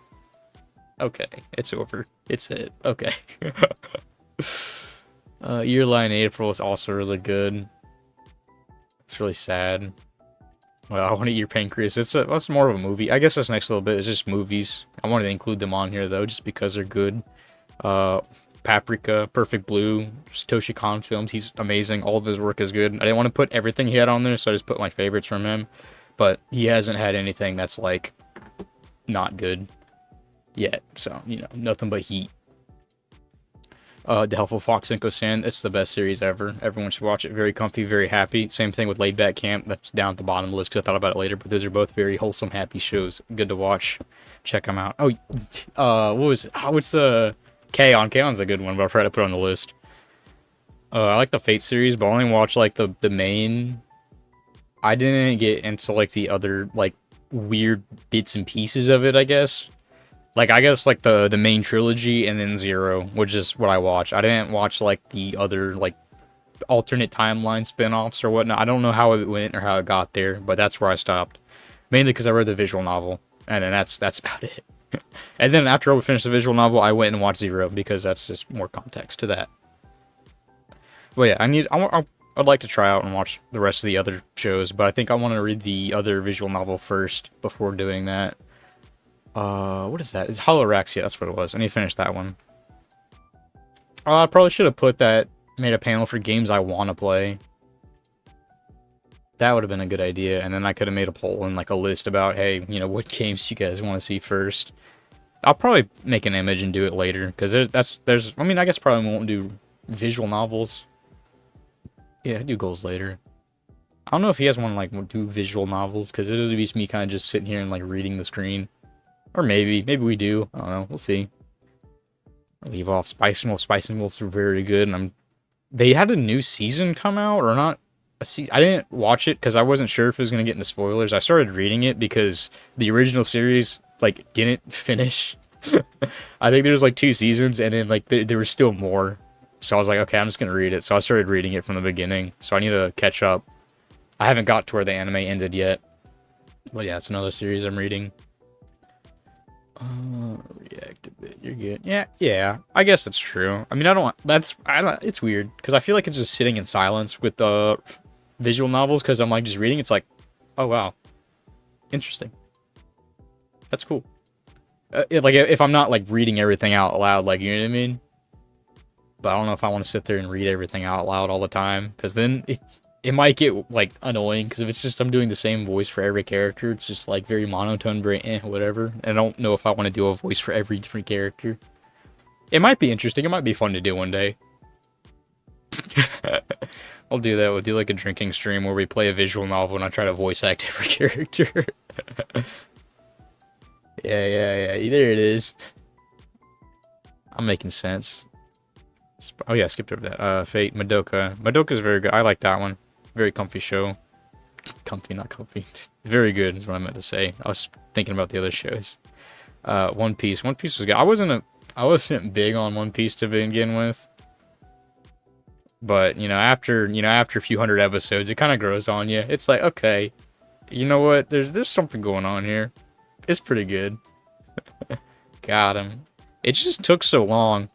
Okay, it's over. It's it. Okay. Year Line April is also really good. It's really sad. Well, I want to eat your pancreas. That's more of a movie. I guess this next little bit is just movies. I wanted to include them on here though, just because they're good. Paprika, Perfect Blue, Satoshi Kon films. He's amazing. All of his work is good. I didn't want to put everything he had on there, so I just put my favorites from him. But he hasn't had anything that's like not good yet, so you know, nothing but heat. The Helpful Fox Inko-san, it's the best series ever. Everyone should watch it. Very comfy, very happy. Same thing with Laid Back Camp. That's down at the bottom of the list because I thought about it later, but those are both very wholesome, happy shows. Good to watch. Check them out. Oh, what was it? Oh, what's the K-On? K-On's a good one, but I forgot to put it on the list. I like the Fate series, but I only watched like the main. I didn't get into like the other like weird bits and pieces of it, I guess. Like, I guess, like, the main trilogy and then Zero, which is what I watched. I didn't watch, like, the other, like, alternate timeline spin-offs or whatnot. I don't know how it went or how it got there, but that's where I stopped. Mainly because I read the visual novel, and then that's about it. And then after I finished the visual novel, I went and watched Zero, because that's just more context to that. But yeah, I'd like to try out and watch the rest of the other shows, but I think I want to read the other visual novel first before doing that. What is that? It's Holoraxia, that's what it was. I need to finish that one. I probably should have made a panel for games I want to play. That would have been a good idea, and then I could have made a poll and like a list about, hey, you know, what games you guys want to see first. I'll probably make an image and do it later, because there's I mean, I guess probably won't do visual novels. Yeah, do goals later. I don't know if you guys want to like do visual novels, because it'll be me kind of just sitting here and like reading the screen. Or maybe we do. I don't know. We'll see. Leave off Spice and Wolves were very good, and they had a new season come out, or not I didn't watch it because I wasn't sure if it was going to get into spoilers. I started reading it because the original series like didn't finish. I think there was like 2 seasons, and then like there was still more. So I was like, okay, I'm just going to read it. So I started reading it from the beginning. So I need to catch up. I haven't got to where the anime ended yet. But yeah, it's another series I'm reading. React a bit. You're good. Yeah. I guess that's true. I mean, I don't. It's weird because I feel like it's just sitting in silence with the visual novels because I'm like just reading. It's like, oh wow, interesting. That's cool. Like if I'm not like reading everything out loud, like you know what I mean. But I don't know if I want to sit there and read everything out loud all the time because then it might get like annoying because if it's just I'm doing the same voice for every character, it's just like very monotone, very whatever. And I don't know if I want to do a voice for every different character. It might be interesting. It might be fun to do one day. I'll do that. We'll do like a drinking stream where we play a visual novel and I try to voice act every character. Yeah. There it is. I'm making sense. Oh yeah, I skipped over that. Fate, Madoka. Madoka's very good. I like that one. Very comfy show. Comfy, not comfy. Very good is what I meant to say. I was thinking about the other shows. One Piece. One Piece was good. I wasn't big on One Piece to begin with. But, after a few hundred episodes, it kind of grows on you. It's like, okay, you know what? There's something going on here. It's pretty good. Got him. It just took so long.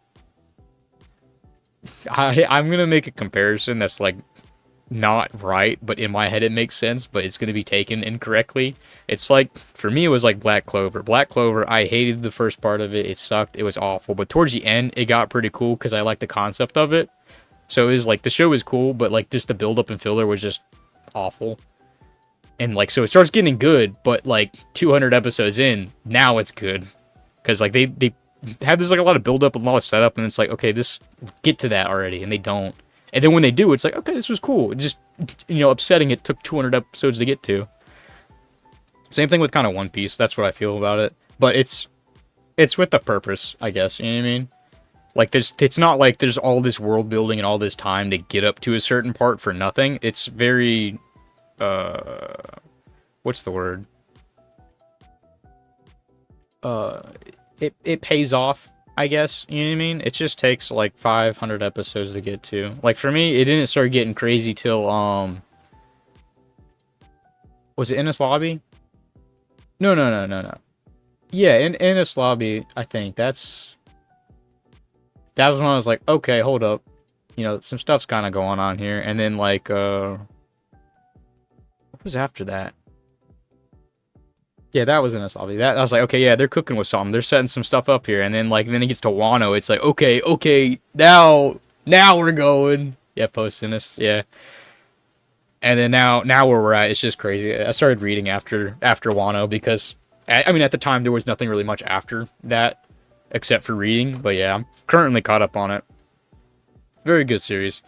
I'm gonna make a comparison that's like not right, but in my head it makes sense, but it's gonna be taken incorrectly. It's like for me it was like Black Clover. Black Clover, I hated the first part of it. It sucked. It was awful. But towards the end, it got pretty cool because I liked the concept of it. So it was like the show was cool, but like just the build up and filler was just awful. And like so it starts getting good, but like 200 episodes in, now it's good because like they have this like a lot of build up and a lot of setup, and it's like okay, this get to that already, and they don't. And then when they do, it's like okay, this was cool. It just upsetting. It took 200 episodes to get to. Same thing with kind of One Piece. That's what I feel about it. But it's with a purpose, I guess. You know what I mean? Like it's not like there's all this world building and all this time to get up to a certain part for nothing. It's very what's the word? It pays off, I guess. You know what I mean? It just takes like 500 episodes to get to. Like for me, it didn't start getting crazy till was it Ennis Lobby? No. Yeah, in Ennis Lobby, I think that was when I was like, okay, hold up. Some stuff's kind of going on here. And then like what was after that? Yeah, that was in a lobby. That I was like, okay, yeah, they're cooking with something. They're setting some stuff up here, and then it gets to Wano. It's like, okay, now we're going. Yeah, post Innis, yeah. And then now where we're at, it's just crazy. I started reading after Wano because I mean at the time there was nothing really much after that except for reading. But yeah, I'm currently caught up on it. Very good series.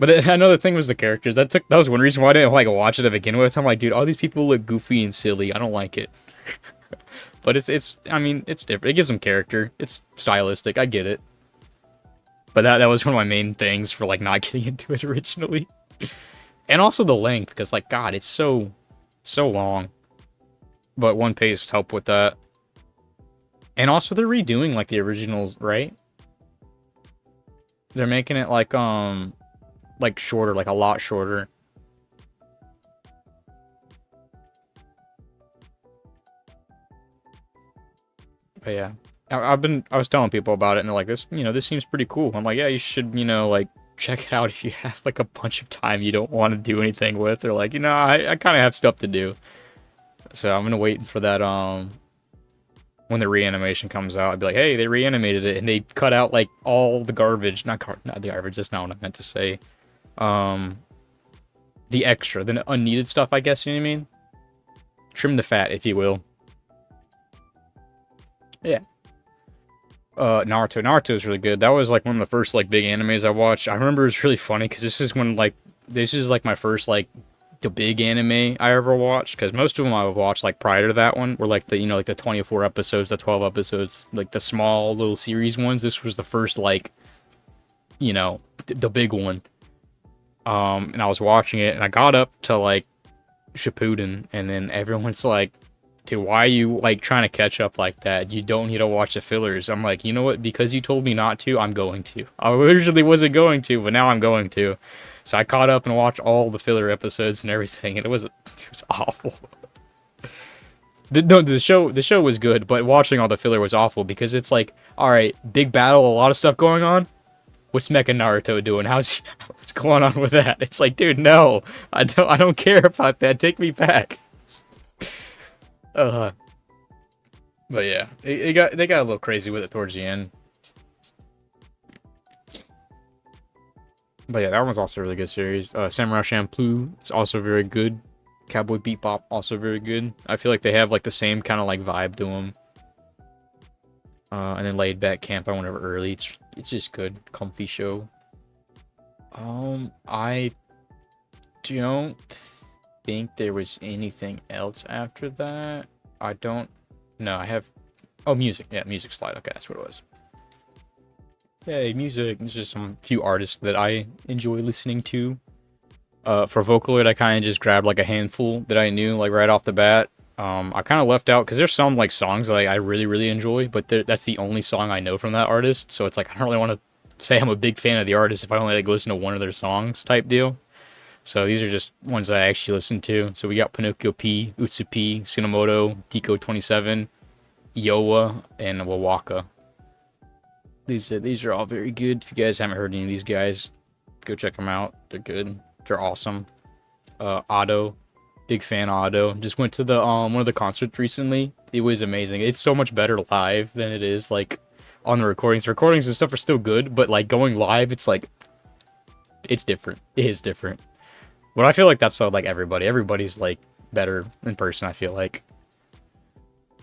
But another thing was the characters. That was one reason why I didn't like watch it to begin with. I'm like, dude, all these people look goofy and silly. I don't like it. But I mean, it's different. It gives them character. It's stylistic. I get it. But that was one of my main things for like not getting into it originally. And also the length, because like God, it's so long. But One Piece helped with that. And also they're redoing like the originals, right? They're making it like shorter, like a lot shorter. But yeah, I was telling people about it, and they're like, this seems pretty cool. I'm like, yeah, you should, like check it out if you have like a bunch of time you don't want to do anything with. They're like, I kind of have stuff to do. So I'm gonna wait for that. When the reanimation comes out, I'd be like, hey, they reanimated it, and they cut out like all the garbage. Not the garbage. That's not what I meant to say. The extra, the unneeded stuff, I guess, you know what I mean? Trim the fat, if you will. Yeah. Naruto is really good. That was like one of the first like big animes I watched. I remember it was really funny because this is like my first like the big anime I ever watched, because most of them I've watched like prior to that one were like the, like the 24 episodes, the 12 episodes, like the small little series ones. This was the first like, the big one. And I was watching it and I got up to like Shippuden, and then everyone's like, dude, why are you like trying to catch up like that? You don't need to watch the fillers. I'm like, you know what? Because you told me not to, I'm going to. I originally wasn't going to, but now I'm going to. So I caught up and watched all the filler episodes and everything, and it was awful. No, the show was good, but watching all the filler was awful because it's like, all right, big battle, a lot of stuff going on. What's Mecha Naruto doing? What's going on with that? It's like, dude, no, I don't care about that. Take me back. Uh, but yeah, they got a little crazy with it towards the end. But yeah, that one's also a really good series. Samurai Champloo, it's also very good. Cowboy Bebop, also very good. I feel like they have like the same kind of like vibe to them. And then Laid Back Camp, I went over early. It's just good, comfy show. I don't think there was anything else after that. I don't. No, I have. Oh, music. Yeah, music slide. Okay, that's what it was. Hey, music. It's just some few artists that I enjoy listening to. For Vocaloid, I kind of just grabbed like a handful that I knew like right off the bat. I kind of left out because there's some like songs that like, I really really enjoy, but that's the only song I know from that artist. So it's like I don't really want to say I'm a big fan of the artist if I only like listen to one of their songs type deal. So these are just ones that I actually listen to. So we got Pinocchio P, Utsu P, Tsunomoto, Tico 27, Iowa, and Wawaka. These are all very good. If you guys haven't heard any of these guys, go check them out. They're good. They're awesome. Otto, big fan of Otto. Just went to the one of the concerts recently. It was amazing. It's so much better live than it is like on the recordings. The recordings and stuff are still good, but like going live, it's like it's different. It is different. But I feel like that's so like everybody. Everybody's like better in person, I feel like.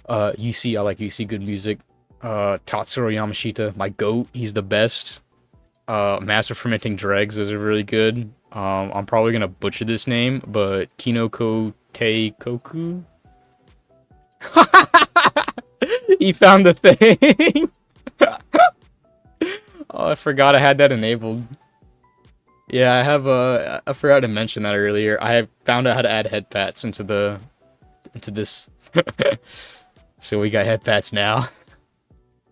UC, I like UC, good music. Tatsuro Yamashita, my goat, he's the best. Master Fermenting Dregs, those are really good. I'm probably gonna butcher this name, but Kinoko Teikoku. He found the thing. Oh, I forgot I had that enabled. Yeah, I have I forgot to mention that earlier. I have found out how to add head pats into this. So we got head pats now.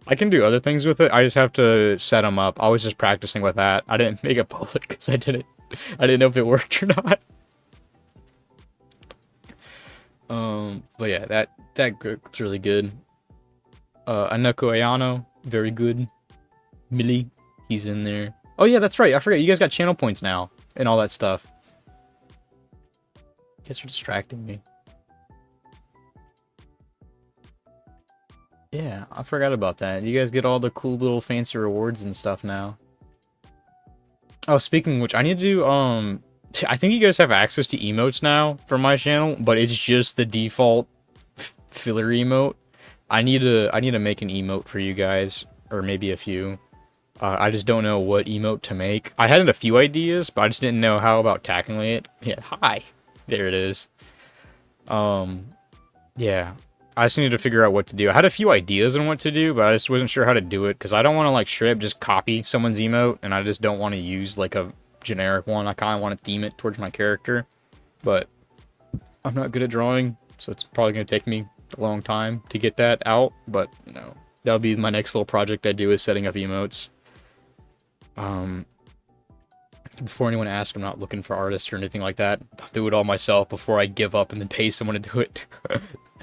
I can do other things with it. I just have to set them up. I was just practicing with that. I didn't make it public because I didn't know if it worked or not. But yeah, that group's really good. Anako Ayano, very good. Millie, he's in there. Oh yeah, that's right. I forgot. You guys got channel points now and all that stuff. You guys are distracting me. Yeah, I forgot about that. You guys get all the cool little fancy rewards and stuff now. Oh, speaking of which, I need to do, I think you guys have access to emotes now from my channel, but it's just the default filler emote. I need to make an emote for you guys, or maybe a few. I just don't know what emote to make. I had a few ideas, but I just didn't know how about tackling it. Yeah, hi. There it is. Yeah. I just need to figure out what to do. I had a few ideas on what to do, but I just wasn't sure how to do it, because I don't want to, like, straight up just copy someone's emote, and I just don't want to use, like, a generic one. I kind of want to theme it towards my character, but I'm not good at drawing, so it's probably going to take me a long time to get that out, but, that'll be my next little project I do, is setting up emotes. Before anyone asks, I'm not looking for artists or anything like that. I'll do it all myself before I give up and then pay someone to do it.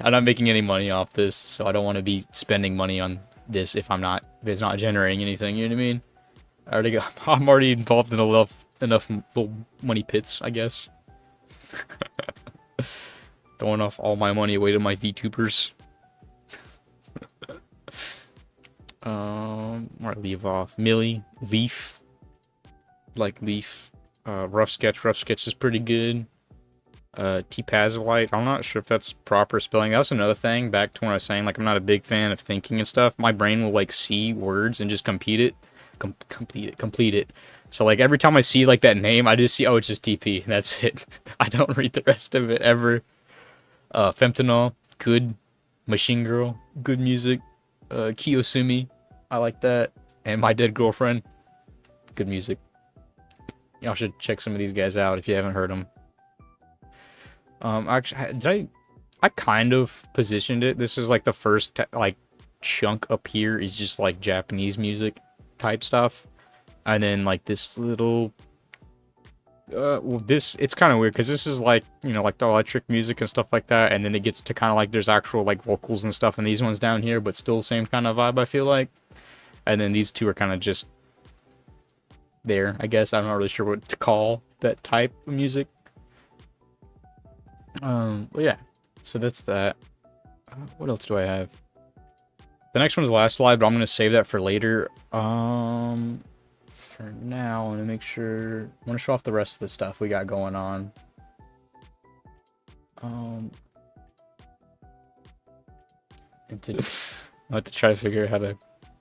I'm not making any money off this, so I don't want to be spending money on this if it's not generating anything, you know what I mean? I'm already involved in enough little money pits, I guess. Throwing off all my money away to my VTubers. Where I leave off. Millie, Leaf. Like Leaf. Rough Sketch is pretty good. T-Pazolite. I'm not sure if that's proper spelling. That was another thing, back to when I was saying, like, I'm not a big fan of thinking and stuff. My brain will, like, see words and just complete it. So, like, every time I see, like, that name, I just see, oh, it's just TP. That's it. I don't read the rest of it ever. Fentanyl, good. Machine Girl, good music. Kiyosumi, I like that. And My Dead Girlfriend, good music. Y'all should check some of these guys out if you haven't heard them. Actually, I kind of positioned it. This is like the first like chunk up here is just like Japanese music type stuff, and then like this little well, it's kind of weird because this is like, you know, like the electric music and stuff like that, and then it gets to kind of like there's actual like vocals and stuff in these ones down here, but still same kind of vibe, I feel like. And then these two are kind of just there, I guess. I'm not really sure what to call that type of music. Well, yeah, so that's that. What else do I have? The next one's the last slide, but I'm gonna save that for later. For now, I want to make sure. I want to show off the rest of the stuff we got going on. I have to try to figure out how to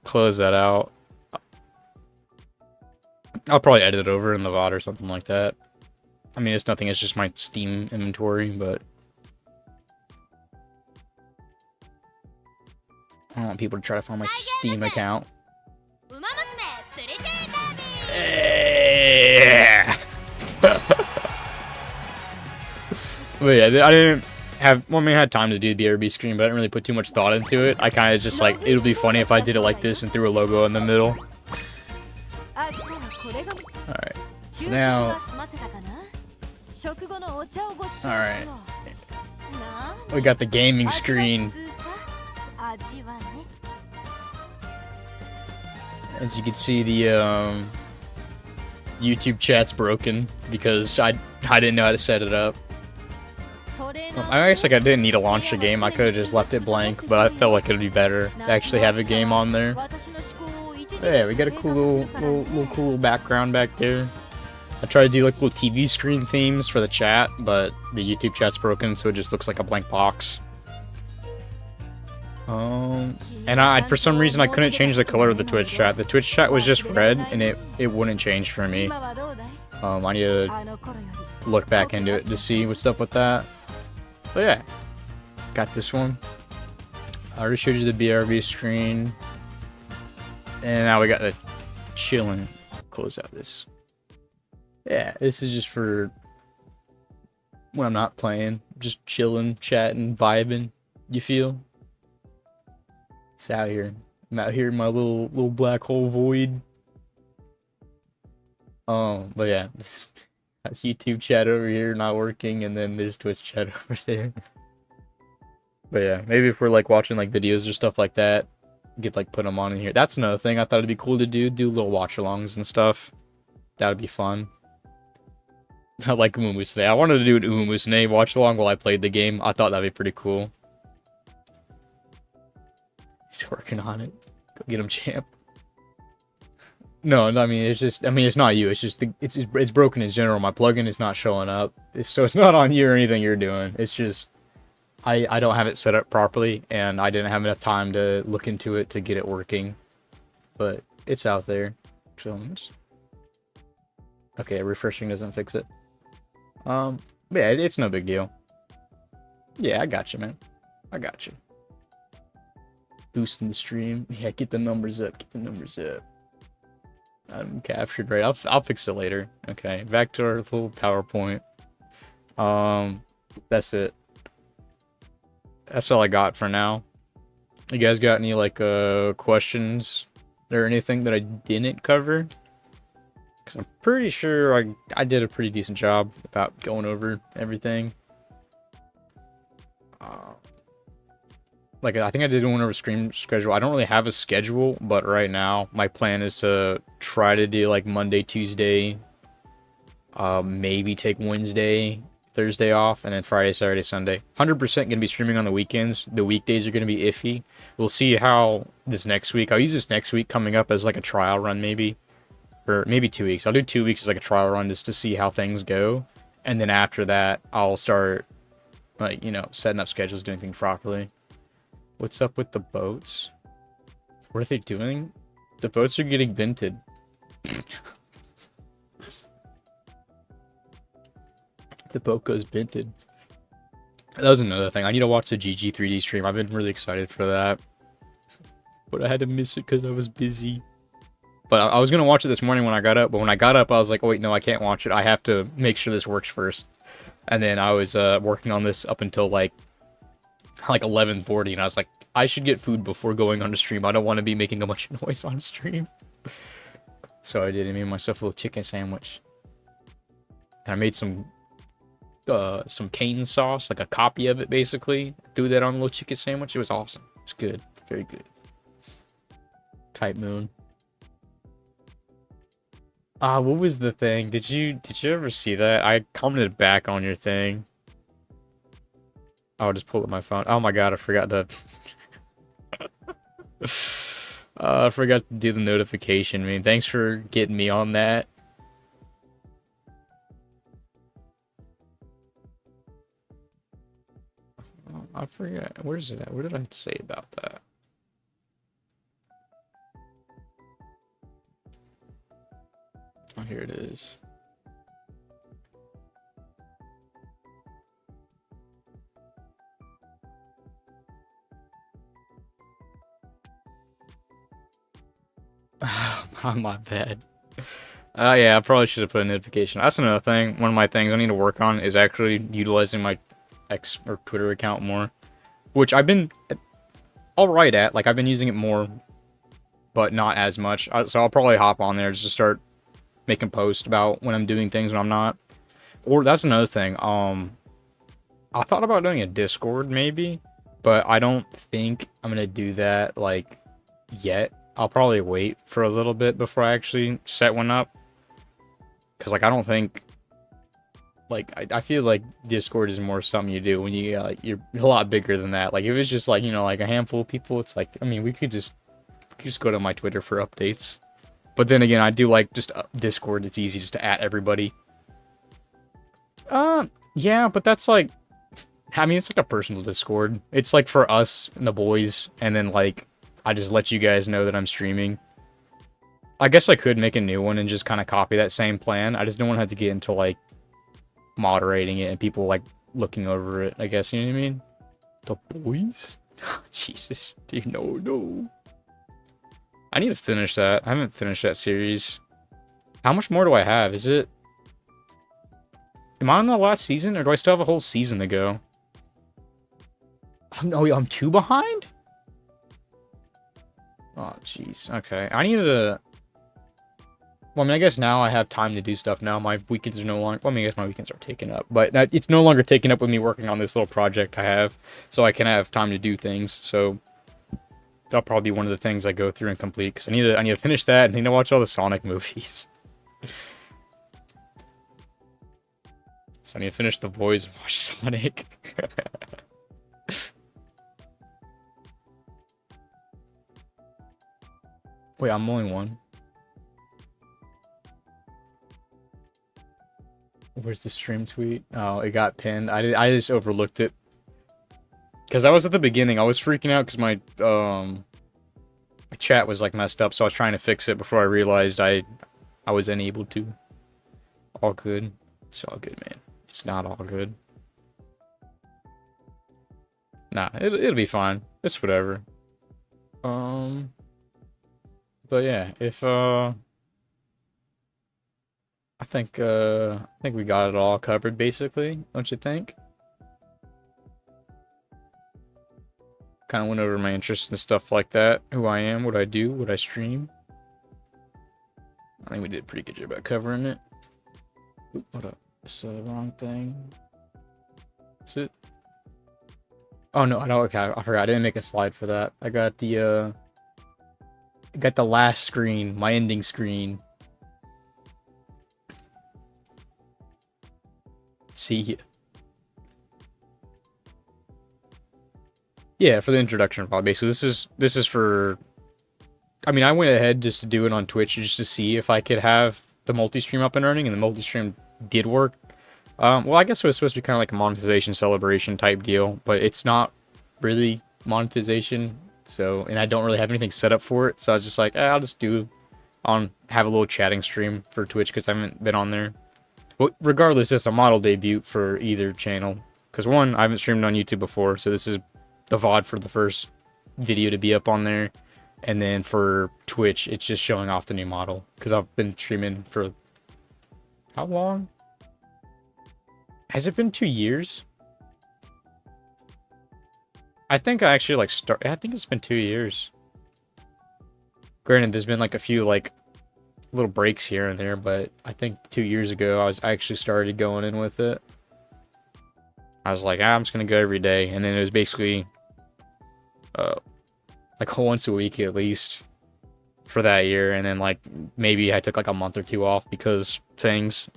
close that out. I'll probably edit it over in the VOD or something like that. I mean, it's nothing. It's just my Steam inventory, but I don't want people to try to find my Steam account. Yeah. But yeah, I didn't have. Well, I mean, I had time to do the BRB screen, but I didn't really put too much thought into it. I kind of just like, it'll be funny if I did it like this and threw a logo in the middle. Alright, so now. Alright. We got the gaming screen. As you can see, the YouTube chat's broken because I didn't know how to set it up. I guess like I didn't need to launch a game. I could have just left it blank, but I felt like it'd be better to actually have a game on there. So yeah, we got a cool little background back there. I tried to do like little TV screen themes for the chat, but the YouTube chat's broken, so it just looks like a blank box. And for some reason I couldn't change the color of the Twitch chat. The Twitch chat was just red, and it wouldn't change for me. I need to look back into it to see what's up with that. But yeah, got this one. I already showed you the BRB screen, and now we got the chilling. Close out this. Yeah, this is just for when I'm not playing, just chilling, chatting, vibing. You feel? It's out here. I'm out here in my little black hole void. But yeah, that's YouTube chat over here not working, and then there's Twitch chat over there. But yeah, maybe if we're like watching like videos or stuff like that, get like put them on in here. That's another thing I thought it'd be cool to do little watch-alongs and stuff. That would be fun. I like Umumus today. I wanted to do an Umumus watch-along while I played the game. I thought that'd be pretty cool. He's working on it. Go get him, champ. No, I mean, it's just, I mean, it's not you. It's just, it's broken in general. My plugin is not showing up. So it's not on you or anything you're doing. It's just, I don't have it set up properly, and I didn't have enough time to look into it to get it working. But it's out there. So, okay, refreshing doesn't fix it. But yeah, it's no big deal. Yeah, I got you, man. I got you. Boosting the stream. Yeah, get the numbers up. Get the numbers up. I'm captured, right? I'll fix it later. Okay, back to our little PowerPoint. That's it. That's all I got for now. You guys got any like questions or anything that I didn't cover? Because I'm pretty sure I did a pretty decent job about going over everything. Like, I think I did one over stream schedule. I don't really have a schedule, but right now my plan is to try to do like Monday, Tuesday, maybe take Wednesday, Thursday off, and then Friday, Saturday, Sunday. 100% gonna be streaming on the weekends. The weekdays are gonna be iffy. We'll see how this next week. I'll use this next week coming up as like a trial run, maybe, or maybe 2 weeks. I'll do 2 weeks as like a trial run just to see how things go, And then after that, I'll start, like, you know, setting up schedules, doing things properly. What's up with the boats? What are they doing? The boats are getting vented. The boat goes vented. That was another thing. I need to watch the GG 3D stream. I've been really excited for that. But I had to miss it because I was busy. But I was going to watch it this morning when I got up. But when I got up, I was like, oh, wait, no, I can't watch it. I have to make sure this works first. And then I was working on this up until like 11:40. And I was like, I should get food before going on the stream. I don't want to be making a bunch of noise on stream. So I did. I made myself a little chicken sandwich. And I made some cane sauce, like a copy of it, basically. Threw that on a little chicken sandwich. It was awesome. It was good. Very good. Type Moon. What was the thing? Did you ever see that? I commented back on your thing. I'll just pull up my phone. Oh my god, I forgot to... I forgot to do the notification. I mean, thanks for getting me on that. I forgot. Where's it at? What did I say about that? Oh, here it is. My bad. Yeah, I probably should have put a notification. That's another thing. One of my things I need to work on is actually utilizing my X or Twitter account more, which I've been alright at. Like, I've been using it more, but not as much. So I'll probably hop on there just to start making posts about when I'm doing things when I'm not. Or that's another thing. I thought about doing a Discord maybe, but I don't think I'm gonna do that like yet. I'll probably wait for a little bit before I actually set one up. Cause like I don't think, like I feel like Discord is more something you do when you're a lot bigger than that. Like if it's just like, you know, like a handful of people, it's like, I mean, we could just go to my Twitter for updates. But then again, I do like just Discord. It's easy just to @, everybody. Yeah, but that's like, I mean, it's like a personal Discord. It's like for us and the boys, and then like I just let you guys know that I'm streaming. I guess I could make a new one and just kind of copy that same plan. I just don't want to have to get into like moderating it and people like looking over it, I guess, you know what I mean? The boys? Jesus, dude, no. I need to finish that. I haven't finished that series. How much more do I have? Is it... Am I on the last season, or do I still have a whole season to go? I'm 2 behind? Oh, jeez. Okay. I need to... Well, I mean, I guess now I have time to do stuff now. My weekends are no longer... Well, I mean, I guess my weekends are taken up. But it's no longer taken up with me working on this little project I have. So I can have time to do things. So that'll probably be one of the things I go through and complete. Because I need to finish that and I need to watch all the Sonic movies. So I need to finish The Boys and watch Sonic. Wait, I'm only one. Where's the stream tweet? Oh, it got pinned. I just overlooked it. Because that was at the beginning. I was freaking out because my chat was like messed up, so I was trying to fix it before I realized I was unable to. All good. It's all good, man. It's not all good. Nah, it'll be fine. It's whatever. But yeah, if I think we got it all covered basically, don't you think? Kind of went over my interests and stuff like that. Who I am, what I do, what I stream. I think we did a pretty good job about covering it. Oop, hold up. It's the wrong thing. Is it? Oh no, I know. Okay, I forgot. I didn't make a slide for that. I got the last screen, my ending screen. See. Yeah, for the introduction probably. So this is for... I mean, I went ahead just to do it on Twitch just to see if I could have the multi-stream up and running, and the multi-stream did work. Well, I guess it was supposed to be kind of like a monetization celebration type deal, but it's not really monetization. So, and I don't really have anything set up for it. So I was just like, I'll just have a little chatting stream for Twitch because I haven't been on there. Well, regardless, it's a model debut for either channel. Because one, I haven't streamed on YouTube before, so this is the VOD for the first video to be up on there. And then for Twitch, it's just showing off the new model. Because I've been streaming for... How long? Has it been 2 years? I think I actually, like, I think it's been 2 years. Granted, there's been, like, a few, like, little breaks here and there, but I think 2 years ago, I actually started going in with it. I was like, I'm just gonna go every day. And then it was basically, like, once a week at least for that year. And then, like, maybe I took, like, a month or two off because things.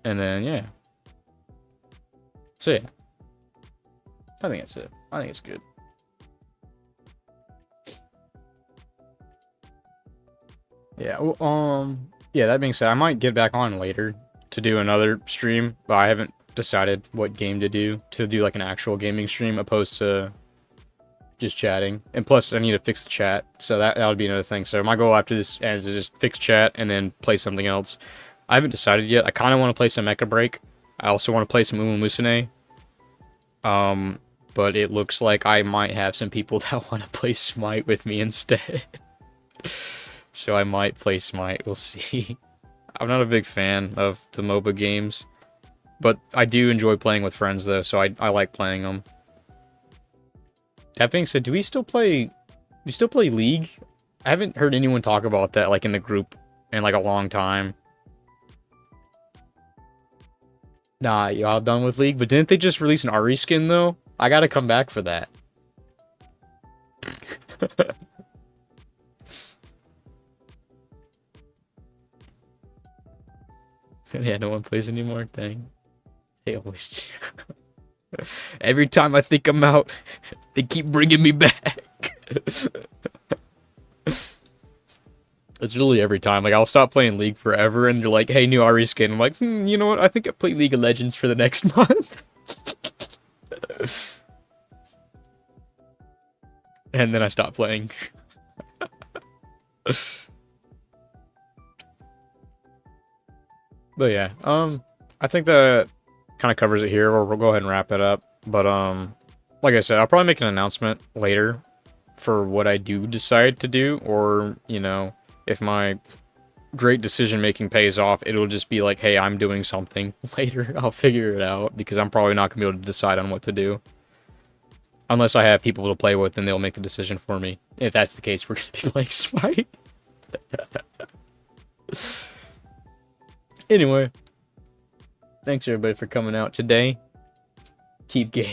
And then, yeah. So, yeah. I think that's it. I think it's good. Yeah, well, yeah, that being said, I might get back on later to do another stream, but I haven't decided what game to do like an actual gaming stream opposed to just chatting. And plus, I need to fix the chat, so that would be another thing. So my goal after this ends is just fix chat and then play something else. I haven't decided yet. I kind of want to play some Mecha Break. I also want to play some Musume. But it looks like I might have some people that want to play Smite with me instead. So I might play Smite, we'll see. I'm not a big fan of the MOBA games, but I do enjoy playing with friends though, so I like playing them. That being said, do we still play League? I haven't heard anyone talk about that like in the group in like a long time. Nah, y'all done with League, but didn't they just release an Ari skin though? I gotta come back for that. Yeah, no one plays anymore. Dang. They always do. Every time I think I'm out, they keep bringing me back. It's really every time. Like, I'll stop playing League forever, and they're like, hey, new RE skin. I'm like, you know what? I think I play League of Legends for the next month. And then I stop playing. But yeah, I think that kind of covers it here, or we'll go ahead and wrap it up. But, like I said, I'll probably make an announcement later for what I do decide to do, or, you know, if my great decision-making pays off, it'll just be like, hey, I'm doing something later. I'll figure it out, because I'm probably not going to be able to decide on what to do. Unless I have people to play with, and they'll make the decision for me. If that's the case, we're going to be playing Smite. Anyway, thanks everybody for coming out today. Keep gaming.